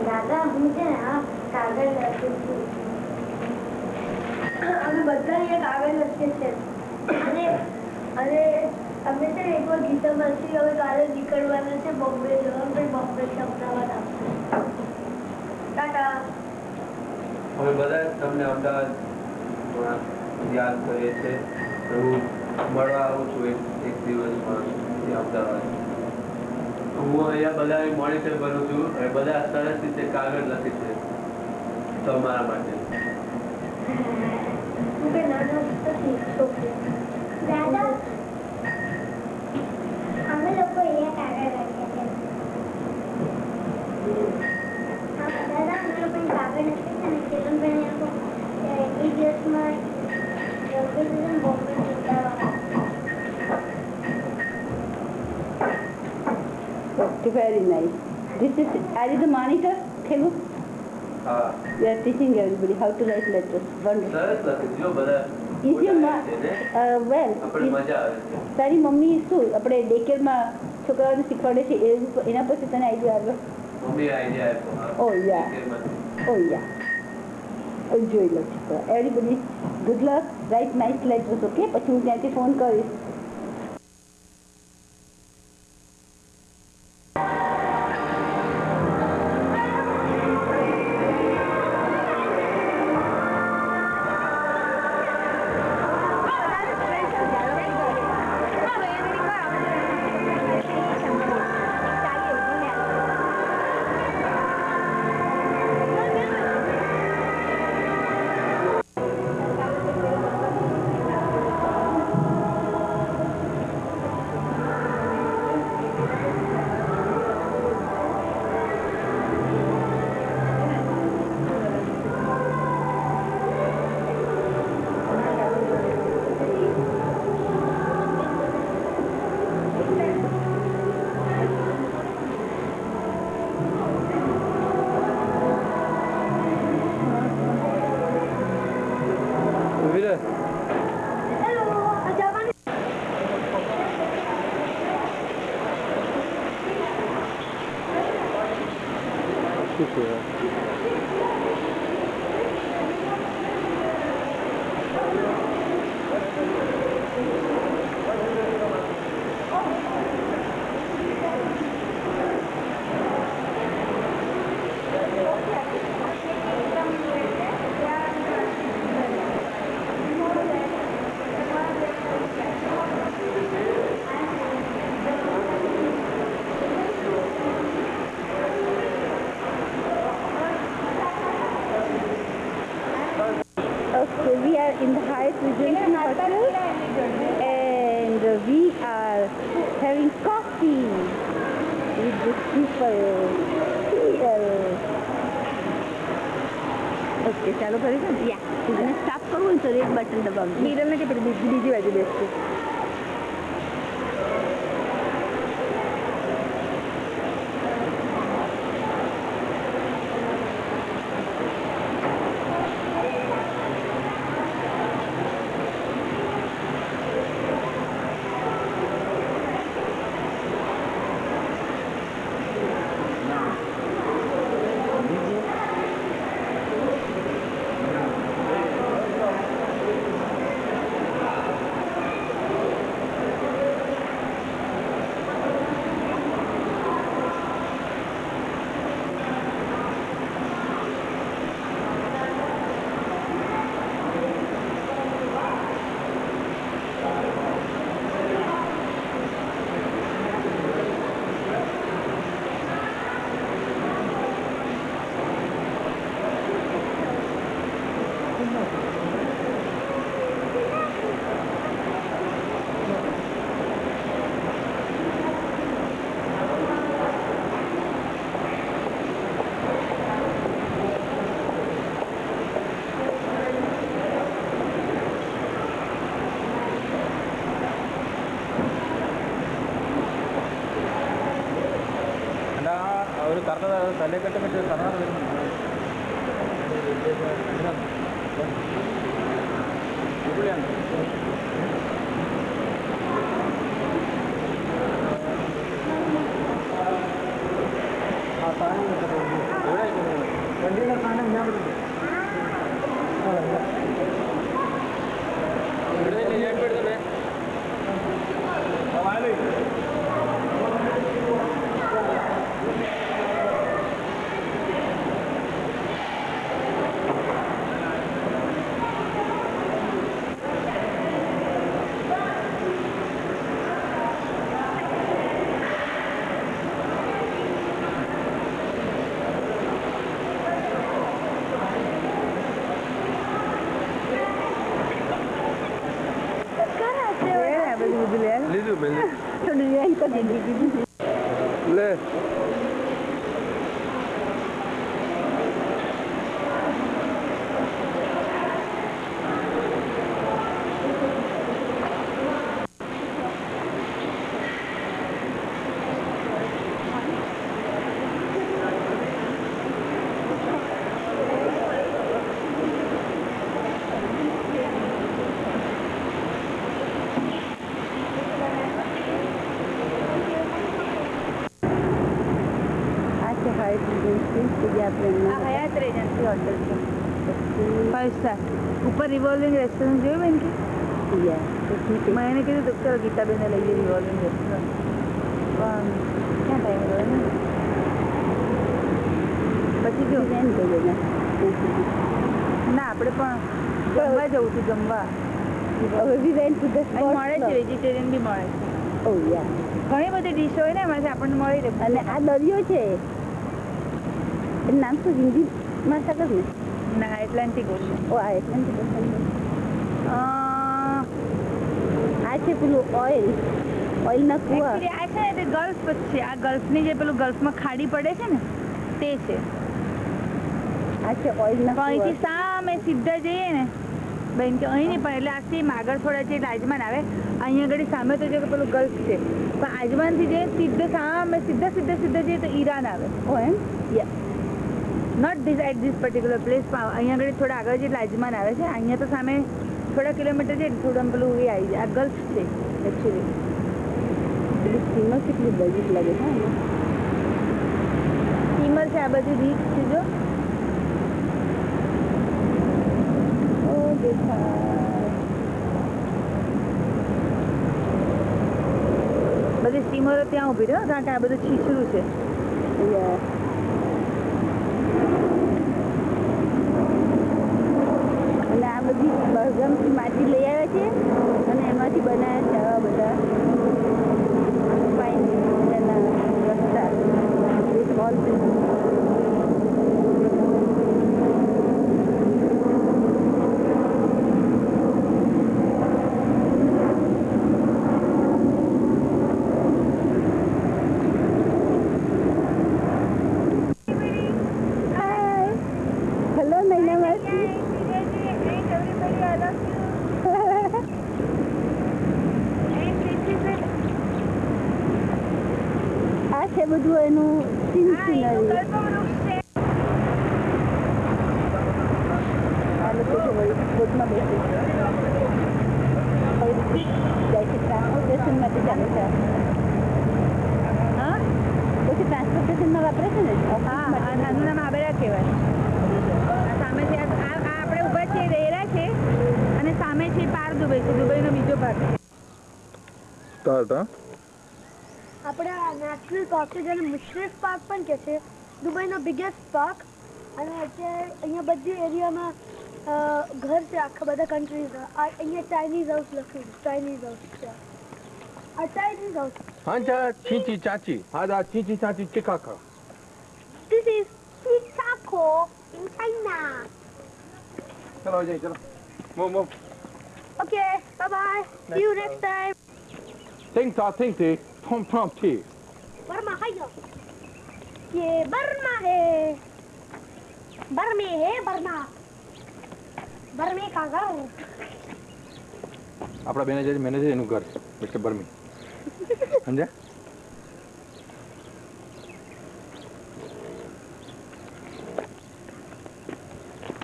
Speaker 9: દાદા હું છે ને આ કાગળ લખું છું અમે બધા અહીંયા કાગળ લખીએ છીએ અને અમે છે ને એકવાર ગીતા માસી હવે કાલે નીકળવાના છે બોમ્બે જવાનું પણ બોમ્બે અમદાવાદ આવશે ટાટા
Speaker 5: અમે બધા તમને અમદાવાદ યાદ કરીએ છીએ હું મળવા આવું છું એક દિવસમાં અમદાવાદ હું અહીંયા બધા મોનિટર કરું છું અને બધા સરસ રીતે કાગળ લખી છે તમારા માટે
Speaker 9: દાદા અમે લોકો અહીંયા કાગળ લખ્યા છે દાદા અમે લોકો કાગળ લખ્યા છે ને ચેતનભાઈ લોકો એક દિવસમાં Bombay
Speaker 3: Very nice. This is, are you the monitor, Khelu? You are teaching everybody how to write letters. Wonderful.
Speaker 5: સરસ લખે છે બધા
Speaker 3: Is your well,
Speaker 5: આપણે મજા આવે છે
Speaker 3: તારી મમ્મી શું આપણે ડેકેરમાં છોકરાઓને શીખવાડે છે એના પછી તને આઈડિયા આવ્યો
Speaker 5: મમ્મી આઈડિયા આપ્યો
Speaker 3: Oh yeah. Oh yeah. Enjoy લો છોકરા. Everybody, good luck. Write nice letters, okay? પછી હું ત્યાંથી ફોન કરીશ. are in the Hyatt Regency Hotel and we are having coffee with the people here. Okay, ચાલો કરીશું? Yeah. અને staff કરવું ને તો રેડ બટન દબાવજો. મિરરને કે પેલી બીજી બાજુ બેસશે.
Speaker 1: ഒരു കറക്റ്റ് തലക്കെട്ട് പറ്റിയ കറക്റ്റ് വരുന്നുണ്ട് ആ സാധനം എവിടെ വണ്ടിയുടെ സാധനം ഞാൻ ഇവിടെ എടുത്തേ
Speaker 2: ले
Speaker 3: હયાત રેજન્સી હોટલ છે 5 સ્ટાર ઉપર રિવોલ્વિંગ રેસ્ટોરન્ટ જોયું બેન કે મેં એને કીધું તો ચલો ગીતાબેનને લઈ જઈએ રિવોલ્વિંગ રેસ્ટોરન્ટ પણ ક્યાં ટાઈમ રહ્યો ને પછી જો ના આપણે પણ જમવા જવું છું જમવા મળે છે વેજીટેરિયન બી મળે છે ઘણી બધી ડીશ હોય ને એમાંથી આપણને મળી રહે અને આ દરિયો છે નામ શું હિન્દીમાં સાગર ને ના એટલાન્ટિક ઓશન આ એટલાન્ટિક ઓશન આ છે પેલું ઓઇલના કુવા આ છે ને તે ગલ્ફ જ છે આ ગલ્ફની જે પેલું ગલ્ફમાં ખાડી પડે છે ને તે છે આ છે ઓઇલના કુવા અહીંથી સામે સીધા જઈએ ને બેન કે અહીં નહીં પણ એટલે આ સેમ આગળ થોડા છે એટલે આજમાન આવે અહીંયા આગળ સામે તો જે પેલું ગલ્ફ છે પણ આજમાનથી જઈએ સીધે સામે સીધા જઈએ તો ઈરાન આવે ઓ એમ યા not this at this particular place અહીંયા આગળ થોડા આગળ જેટલા આજમાન આવે છે અહીંયા તો સામે થોડા કિલોમીટર છે થોડું પેલું એ આવી જાય આ ગલ્ફ છે એકચ્યુઅલી પેલી સ્ટીમર કેટલી બજીક લાગે છે સ્ટીમર છે આ બધી રીચ છે જો બધી સ્ટીમરો ત્યાં ઊભી રહે કારણ કે આ બધું છીછરું છે અને આ બધી બળગામથી માટી લઈ આવ્યા છે અને એમાંથી બનાવ્યા છે આવા બધા ફાઇન એના રસ્તા ઓલ
Speaker 9: એનું સિનરી આ લોકો જો વળી બોટમાં બેસી હવે જાય છે ટ્રાન્સપોર્ટેશન માટે ચાલે છે હા પછી ટ્રાન્સપોર્ટેશનમાં વાપરે છે ને હા આનું નામ આબેરા કહેવાય સામેથી આપણે ઊભા છીએ રેરા છે અને સામે છે પાર દુબઈ છે દુબઈનો બીજો ભાગ છે
Speaker 2: સ્ટાર્ટ હા
Speaker 9: આપણે આ નેશનલ પાર્ક છે જેને મુશરીફ પાર્ક પણ કહે છે દુબઈનો બિગેસ્ટ પાર્ક અને અત્યારે અહીંયા બધી એરિયામાં ઘર છે આખા બધા કન્ટ્રીઝ અહીંયા ચાઇનીઝ હાઉસ લખ્યું છે ચાઇનીઝ હાઉસ છે આ ચાઇનીઝ હાઉસ
Speaker 1: હા ચીચી ચાચી હા ચીચી ચાચી ચિકાકા
Speaker 9: This is Chicago in China.
Speaker 1: ચલો અજય ચલો move
Speaker 9: Okay, bye-bye. See you next time.
Speaker 1: think tea from tea
Speaker 9: Burma है ये बर्मा है बर्मे है बर्मा बर्मे का घर
Speaker 1: આપણા મેનેજર એનું ઘર મિસ્ટર બર્મી સમજ્યા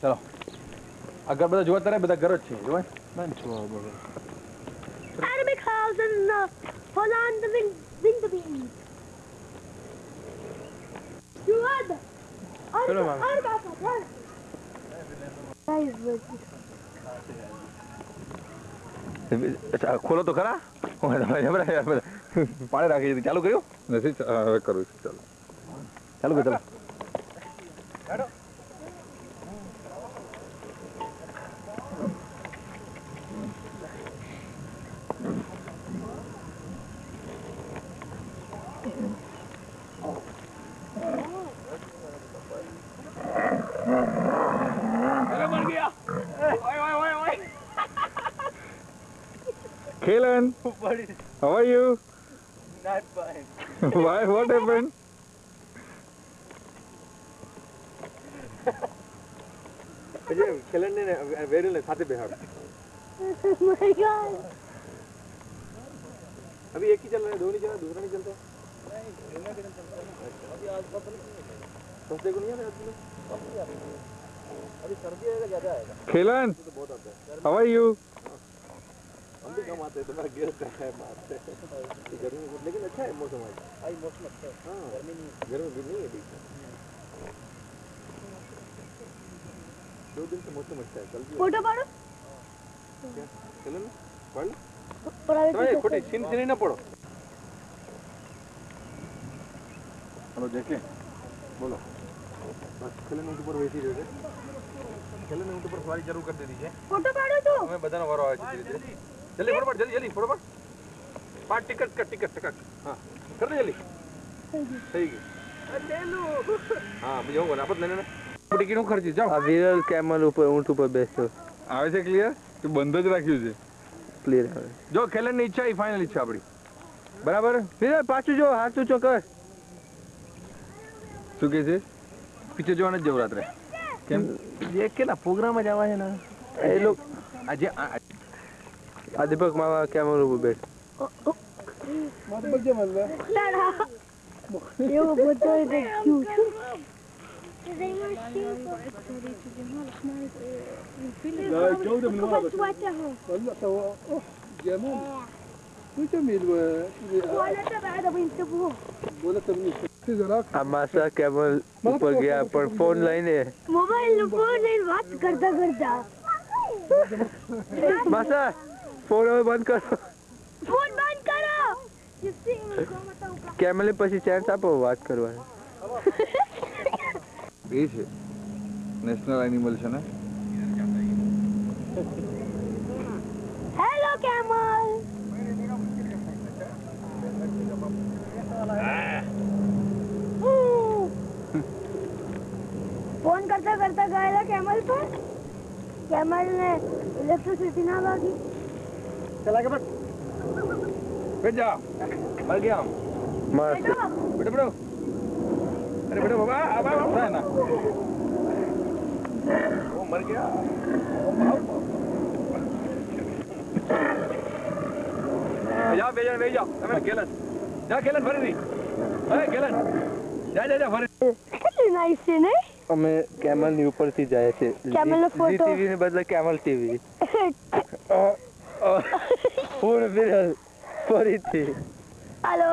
Speaker 1: ચલો આ ઘર બધા જોવા તારે બધા ઘર જ છે જોવાય
Speaker 9: Arabic house in Holland Windbeam. Juad.
Speaker 1: चलो मामा। અચ્છા ખોલો તો ખરા પાડે રાખી દીધી ચાલુ કર્યું
Speaker 2: નથી હવે કરું છું ચાલો
Speaker 1: ચાલુ કર ચાલો
Speaker 2: Kaylan, how are you?
Speaker 5: Not fine.
Speaker 2: Why? What happened?
Speaker 1: ખેલન ને વેરિલ ને સાથે બેહાડ
Speaker 9: Oh my God.
Speaker 1: अभी एक ही चल रहा है दो नहीं चल रहा दूसरा नहीं चलता सस्ते को नहीं आ रहा अभी सर्दी आएगा ज्यादा आएगा
Speaker 2: Kaylan, how are you?
Speaker 1: हम भी कम आते हैं तुम्हारा गेस्ट है मारते गर्मी में लेकिन अच्छा है मौसम आज मौसम अच्छा है हाँ गर्मी नहीं है ठीक है 2 दिन से मौसम अच्छा है कल भी
Speaker 9: फोटो पाड़ो
Speaker 1: चलो ना पढ़
Speaker 9: प्राइवेट
Speaker 1: खोटी सीन से नहीं ना पढ़ो हेलो देखे बोलो बस खेलने ऊँट पर वैसी रहते खेलने ऊँट पर सवारी जरूर कर दे दीजिए
Speaker 9: फोटो पाड़ो तो
Speaker 1: हमें बताना वारो आवे છે ધીરે ધીરે જલ્દી ફટાફટ જલ્દી ફટાફટ પાટ ટિકટ હા કર દે જલ્દી થઈ ગઈ હા બીજો હું આપત લેને ટિકિટ હું ખર્ચી જાઓ
Speaker 5: આ વિરલ કેમલ ઉપર ઊંટ ઉપર બેસ્યો
Speaker 2: આવે છે ક્લિયર કે બંધ જ રાખ્યું છે
Speaker 5: ક્લિયર આવે
Speaker 1: જો ખેલનની ઈચ્છા એ ફાઇનલ ઈચ્છા આપણી બરાબર
Speaker 5: વિરલ પાછું જો હાથ ઊંચો કર
Speaker 2: શું કે છે
Speaker 1: પીછે જોવાને જ જવું રાત્રે કેમ એ કેટલા પ્રોગ્રામ જ આવા છે ને
Speaker 5: એ લોક
Speaker 1: આજે
Speaker 5: આ દીપક મામા કેમલ ઉપર બેઠ
Speaker 9: એવું બધું દેખ્યું છું
Speaker 5: આ માસા કેમલ ઉપર ગયા પણ ફોન લઈને
Speaker 9: મોબાઈલ ફોન વાત કરતા કરતા
Speaker 5: માસા ફોન હવે બંધ કરો
Speaker 9: ફોન બંધ કરો
Speaker 5: કેમલે પછી ચાન્સ આપો વાત કરવાની
Speaker 2: એ છે નેશનલ એનિમલ છે ને
Speaker 9: હેલો કેમલ ફોન કરતા કરતા ગયેલા કેમલ પર કેમલ ને ઇલેક્ટ્રિસિટી ના લાગી
Speaker 1: चला के बस बैठ जा मर गया हम
Speaker 5: મસ્ત
Speaker 1: बैठो बैठो अरे बैठो बाबा अब उठा है ना वो मर गया जा बेजा जा खेलन जा खेलन भरी नहीं એ કેલન જા ફરે.
Speaker 9: કેટલી નાઈસ છે ને?
Speaker 5: અમે કેમલ ની ઉપરથી જાય છે.
Speaker 9: કેમલ નો ફોટો.
Speaker 5: ટીવી ને બદલે કેમલ ટીવી. પૂર્ણ વિરલ ફરીથી
Speaker 9: હાલો.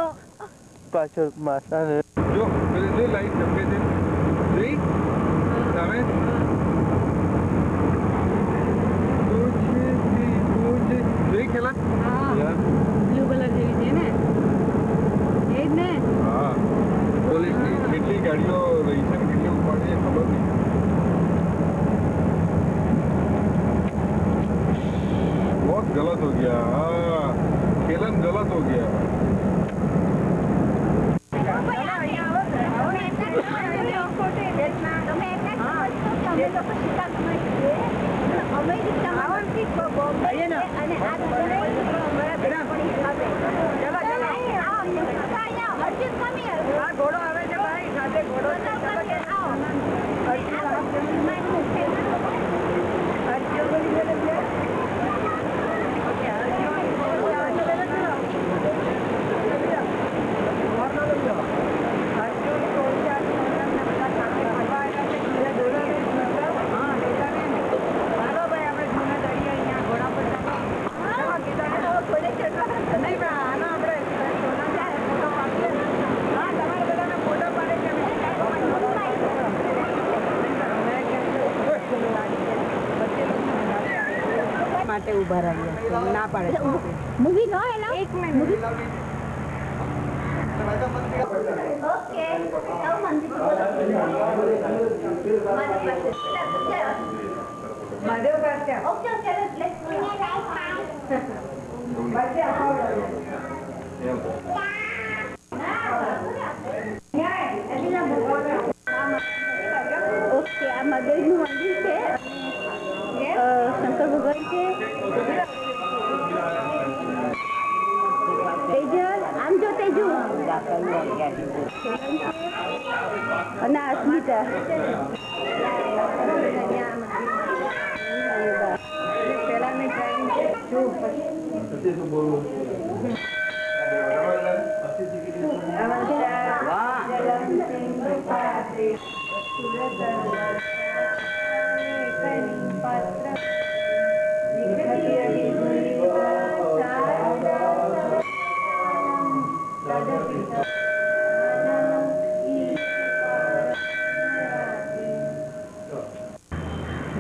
Speaker 5: પાછળ માસા ને
Speaker 2: જો પેલી લાઈટ ચમકે છે જોઈ તમે જોઈ ખેલા
Speaker 4: બ્લુ કલર જેવી છે ને એ જ ને.
Speaker 2: હા પોલીસની કેટલી ગાડીઓ રહી છે ને કેટલી ઉપાડે છે ખબર નહીં. बहुत गलत हो गया हाँ खेलन गलत हो गया.
Speaker 7: ઘોડો આવે છે ભાઈ સાથે ઘોડો
Speaker 4: માટે ઊભા રહ્યા ના પાડે
Speaker 9: મૂવી નો એલા એક મિનિટ ઓકે આવ મંદિર
Speaker 7: મહાદેવ પાસે
Speaker 9: ઓકે ઓકે લેટ્સ ઓકે આ મહાદેવનું મંદિર છે શંકર ભગવાન છે તેજલ આમ જો તેજુ અને અસ્મિતા પેલાની ટ્રેન છે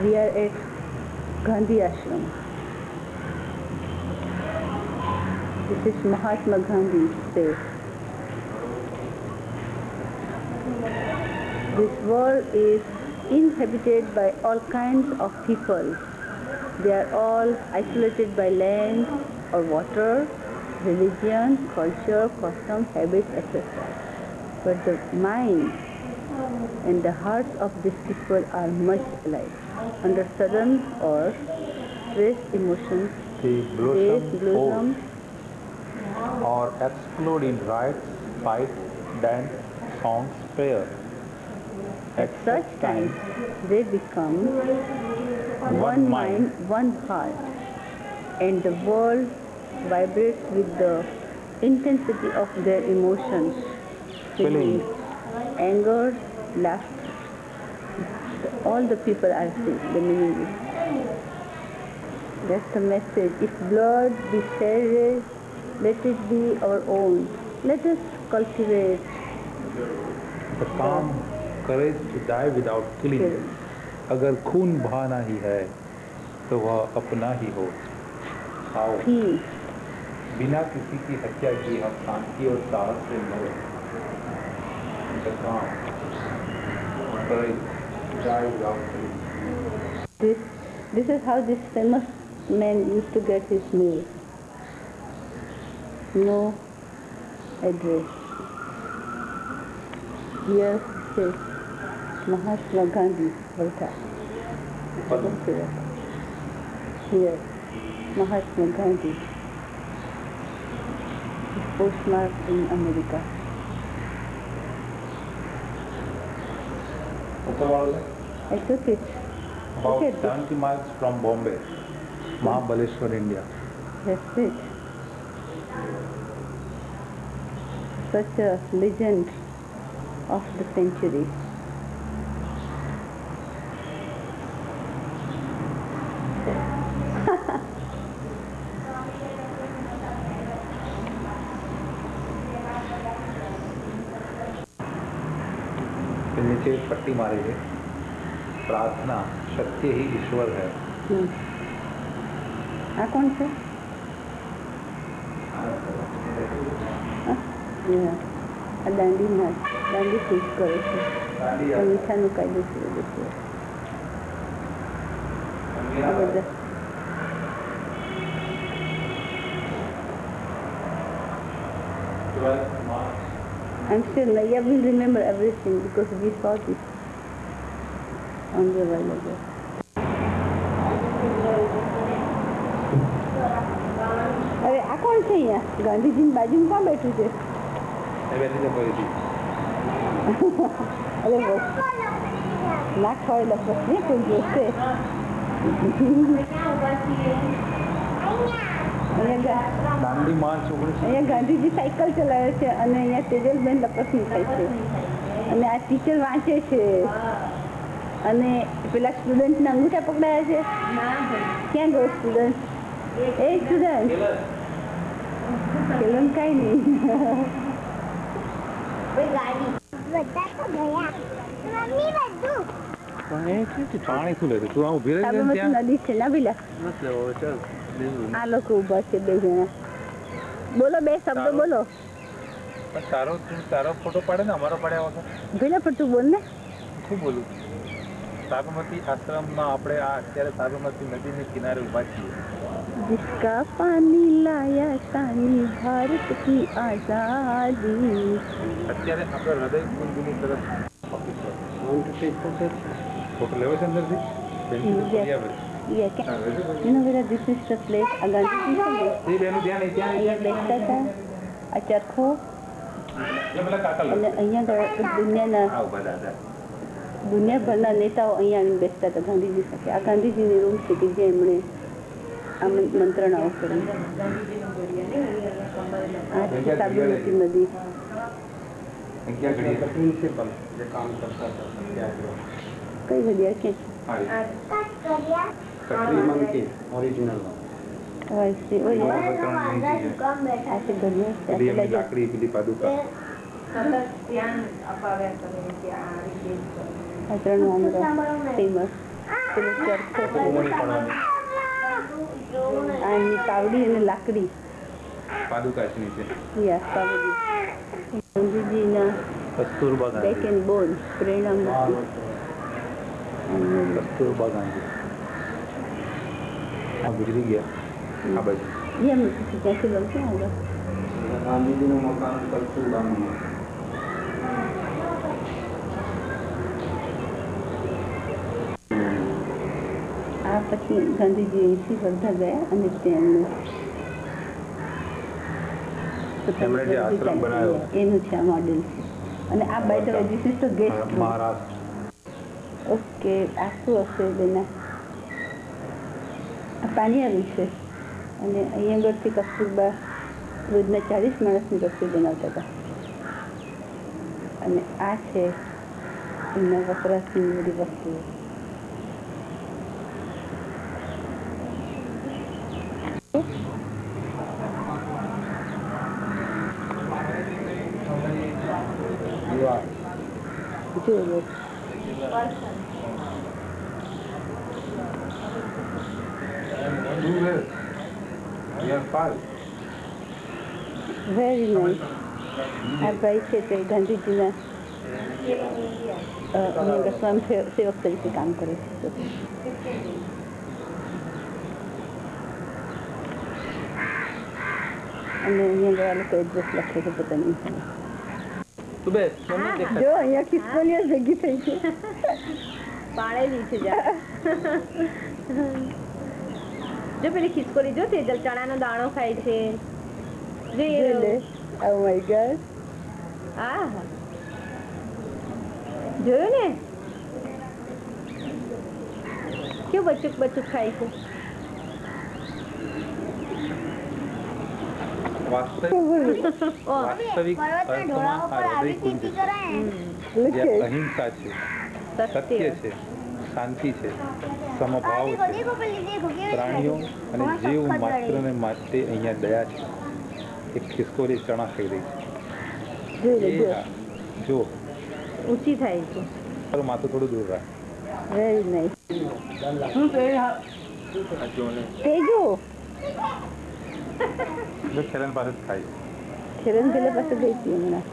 Speaker 10: We are at Gandhi Ashram. This is Mahatma Gandhi's place. This world is inhabited by all kinds of people. They are all isolated by land or water, religion, culture, custom, habits, etc. But the mind and the hearts of these people are much alike. Under sudden or stressed emotions,
Speaker 11: they
Speaker 10: blossom
Speaker 11: or explode in riots, fights, dance, songs, prayer.
Speaker 10: At such times, they become one mind, one heart, and the world vibrates with the intensity of their emotions, feelings, anger, laughter. All the people are sick, the meaning is. That's the message. If blood be shed, let it be our own. Let us cultivate
Speaker 11: The calm courage to die without killing. अगर खून बहाना ही है तो वह अपना ही हो. आओ बिना किसी की हत्या की हम शांति और साहस से मरे. The calm courage to die without killing.
Speaker 10: This is how this famous man used to get his meal. No address. Here says Mahatma Gandhi, Volta. Here, Mahatma Gandhi. His postmark in America. I took it.
Speaker 11: About 70 miles from Bombay, Mahabaleshwar, India.
Speaker 10: That's it. such a legend of the century.
Speaker 11: नीचे पट्टी मारी है, प्रार्थना सत्य ही ईश्वर है।
Speaker 10: આ કોણ છે? આ દાંડી ખુશ કરે છે, મીઠાનું કાયદો છે બધું. આ બધા I'm still like, yeah, we'll remember everything because we saw this only a while ago. અરે આ કોણ છે અહીંયા? ગાંધીજીની બાજુમાં કોણ બેઠું છે? અરે ના ખવાયેલા પ્રશ્ન કોઈ જોશે. અહીંયા ગાંધીજી સાયકલ ચલાવે છે અને અહીંયા તેજલબેન લપસણી થાય છે અને આ ટીચર વાંચે છે અને પેલા સ્ટુડન્ટના અંગૂઠા પકડાયા છે. ક્યાં ગયો સ્ટુડન્ટ? એ સ્ટુડન્ટ ખેલન કાંઈ નહીં.
Speaker 11: પાણી શું લેતું? તું આ ઉભી રહી
Speaker 10: સાબરમતી નદી છે ના પેલા આ લોકો ઉભા છે બે જણા. બોલો બે શબ્દ બોલો.
Speaker 11: તારો ફોટો પાડે ને અમારો પાડ્યા વગર
Speaker 10: પેલા પણ તું બોલ ને.
Speaker 11: શું બોલું? સાબરમતી આશ્રમમાં આપણે આ અત્યારે સાબરમતી નદીની કિનારે ઉભા છીએ.
Speaker 10: जिसका पानी लाया तानी भारत की आजादी.
Speaker 11: અત્યારે આપણે હૃદય કુંજની તરફ ફોટો લેવો છે અંદરથી.
Speaker 10: Yeah, you know where this is the place અહીંયા બેસતા હતા આ ચરખો અને અહીંયા દુનિયાભરના નેતાઓ અહીંયા આવીને બેસતા હતા ગાંધીજી સાથે. આ ગાંધીજીની રૂમ છે કે જે એમણે આ મંત્રણાઓ કરી. આ છે સાબરમતી નદી. કઈ ઘડિયાળ છે? પાવડી અને લાકડી ગાંધીજીના બેક એન્ડ બોન પ્રેરણા
Speaker 11: કસ્તુરબા ગાંધી. આ ગુજરી ગયા આ બાજુ.
Speaker 10: ત્યાંથી લઉં છું આગળ.
Speaker 2: ગાંધીજીનું મકાન કસ્તુરબાનું.
Speaker 10: આ પછી ગાંધીજી અહીંથી વર્ધા ગયા અને તેમને
Speaker 11: જે આશ્રમ બનાવ્યો
Speaker 10: એનું છે આ મોડેલ છે. અને આ by the way this is the guest
Speaker 11: Maharashtra.
Speaker 10: Okay આ શું હશે બેના? આ પાણીયારું છે અને અહીંયા આગળથી કસ્તુરબા રોજના 40 માણસની રસોઈ બનાવતા હતા. અને આ છે એમના વપરાશની બધી વસ્તુઓ. જો વેરી નાઇસ. આ ભાઈ છે તે ગાંધીજીના સ્વયં સેવક તરીકે કામ કરે છે. અને અહીંયા ગયા લોકો એડ્રેસ લખે છે પોતાની. જો અહીંયા ખિસકોલીઓ ભેગી થઈ છે.
Speaker 4: પાળેલી છે જો પેલી ખિસકોલી જો તેજલ ચણાનો દાણો ખાય છે.
Speaker 10: Oh my God.
Speaker 4: હા જોયું ને કેવું બચુક ખાય છે.
Speaker 11: વાસ્તવિક અર્થમાં આ હૃદય કુંજ છે જ્યાં અહિંસા છે, સત્ય છે, શાંતિ છે, સમભાવ છે, પ્રાણીઓ અને જીવ માત્રને માટે અહીંયા દયા છે. એક ખિસકોલી ચણા ખાઈ રહી છે. જો
Speaker 10: ઊંચી થાય છે.
Speaker 11: તારું માથું થોડું દૂર રાખ.
Speaker 10: Very nice. તેજો
Speaker 11: ખેલન પાસે જ ખાય.
Speaker 10: ખેલન પેલા પાસે ગઈ હતી હમણાં.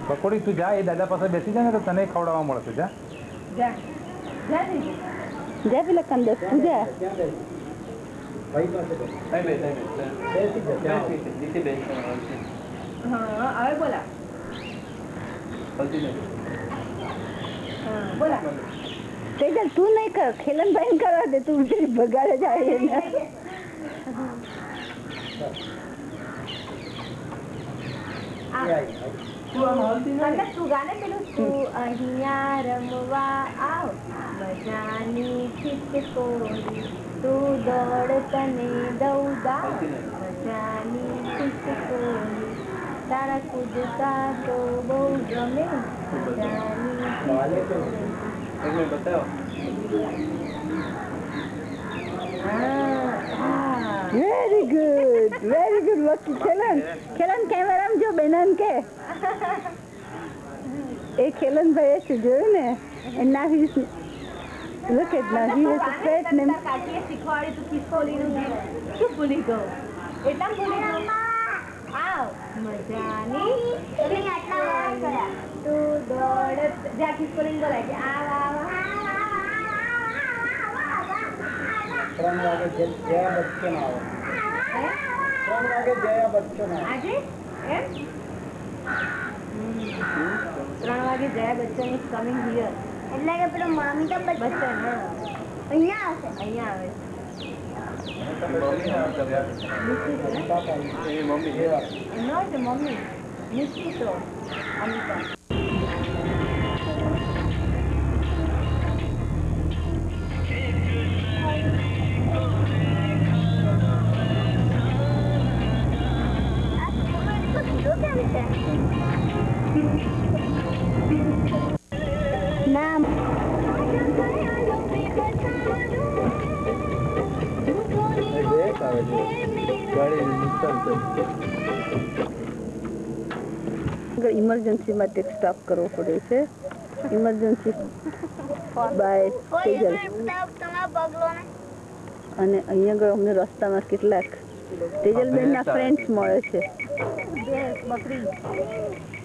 Speaker 11: પકોડી તું જા, એ દાદા પાસે બેસી જાય ને તો તને ખવડાવવા મળશે. જા
Speaker 10: જા પેલા કંદસ તું જા. તેજલ તું નહીં કર, ખેલન ભાઈ કરવા દે. તું બગાડે જાય એને.
Speaker 9: તું ગાને પેલું તું અહીંયા રમવા આવ મજાની ખિસકોલી તું દોડ તને દઉદા મજાની ખિસકોલી તારા કૂદકા તો બહુ ગમે મજાની
Speaker 10: very good, very good work. ખેલન ખેલન કેમેરામાં જો બેનન કે એ ખેલન ભાઈ જોયું ને. and now he's look at now he was a threat name.
Speaker 9: કાકીએ શીખવાડી તું ખિસકોલીનું ગીત શું ભૂલી ગયો? એટલા ભૂલી ગયો. આવ મજાની તું દોડ જા ખિસકોલીને બોલાય કે આવ આવ
Speaker 12: 3 વાગે જયા બચ્ચન આવે. 3 વાગે જયા બચ્ચન આવે.
Speaker 9: આજે એમ 3 વાગે જયા બચ્ચન ઇઝ કમિંગ હિયર. એટલે કે પેલો મામી તો બચ્ચન અહીંયા આવશે. અહીંયા આવે મમ્મી નિશ્ચિત તો અમિતા
Speaker 10: નામ ઇમરજન્સી માટે સ્ટોપ કરવો પડે છે. Emergency bye Tejal. અને અહીંયા આગળ અમને રસ્તામાં કેટલાક તેજલબેન ના ફ્રેન્ડ્સ મળે છે.
Speaker 9: બકરી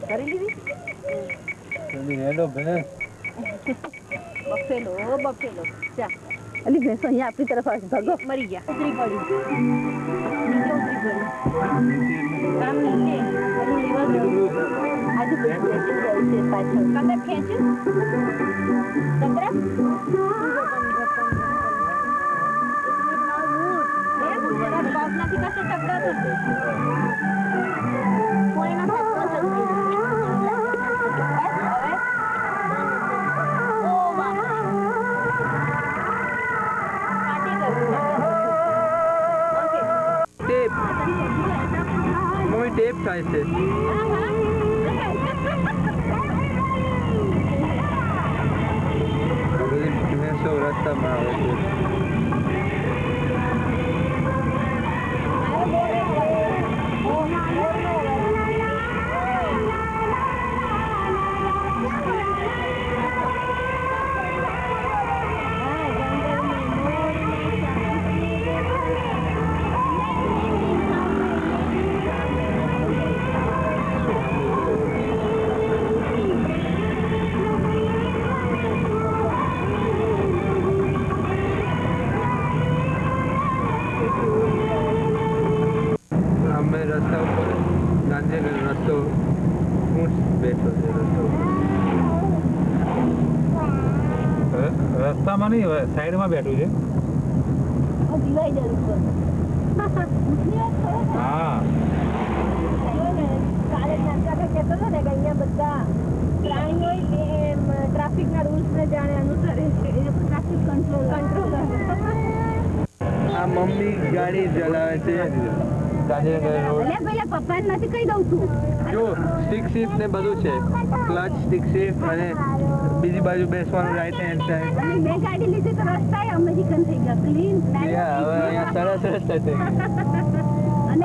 Speaker 9: કરી લીધી બફેલો બફેલો ચા
Speaker 10: અલી ભેંસો અહીંયા આપણી તરફ આવે. ભાગો.
Speaker 9: મરી ગયા. ઉતરી પડી નીચે ઉતરી પડી કામ નીચે
Speaker 10: આજુ બેસી જાય છે પાછળ.
Speaker 9: કદર ખેંચ્યું કદર પગ નથી કશે ચકડા થશે કોઈના થતો જલ્દી
Speaker 5: ટેપ થાય છે. બધી ભેંસો રસ્તામાં આવે છે.
Speaker 11: રસ્તામાં નહીં, સાઈડમાં બેઠું છે. હા
Speaker 9: કાલે કહેતો હતો ને કે અહીંયા બધા પ્રાણીઓ ટ્રાફિકના રૂલ્સ ને જાણે અનુસરે છે. એ લોકો
Speaker 5: આ મમ્મી ગાડી ચલાવે છે ગાંધીનગર રોડ.
Speaker 10: પેલા પપ્પાને નથી કહી દઉં છું.
Speaker 5: જો સ્ટિક શિફ્ટ ને બધું છે, ક્લચ સ્ટિક શિફ્ટ અને બીજી બાજુ બેસવાનું રાઈટ હેન્ડ સાઈડ.
Speaker 10: મેં ગાડી લીધી તો રસ્તા અમેરિકન થઈ ગયા, ક્લીન.
Speaker 5: હવે અહીંયા સરસ રસ્તા છે.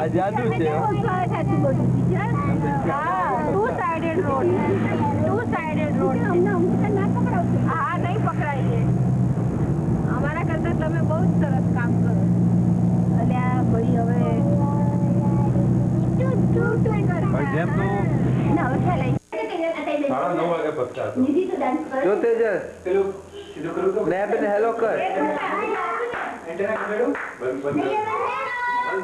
Speaker 5: આ જાદુ છે.
Speaker 10: Two sided road, two sided road. હા નહીં પકડાઈએ. અમારા કરતા તમે બહુ જ સરસ કામ કરો. અલ્યા ભાઈ હવે
Speaker 11: જેમ તો
Speaker 10: ના હવે ખ્યાલ આવી.
Speaker 11: 9:30 વાગે પહોંચ્યા છો.
Speaker 3: નિધિ તો ડાન્સ કરે.
Speaker 5: જો તેજસ સ્નેપ ને હેલો કર.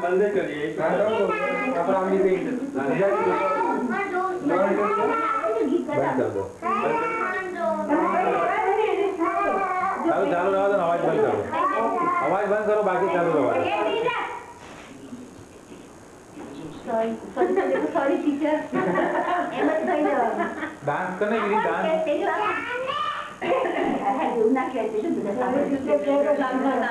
Speaker 11: બંધ કરીએ આપણે આમ નીકળી બંધ કર દો. ચાલો ચાલુ રહેવા દો, અવાજ બંધ કરો. અવાજ બંધ કરો, બાકી ચાલુ રહેવા દો.
Speaker 3: સોરી ટીચર એમ જ થઈ જવાનું.
Speaker 11: ડાન્સ કરને ગીરી ડાન્સ
Speaker 3: એવું ના કહેતી બધા સાંભળે.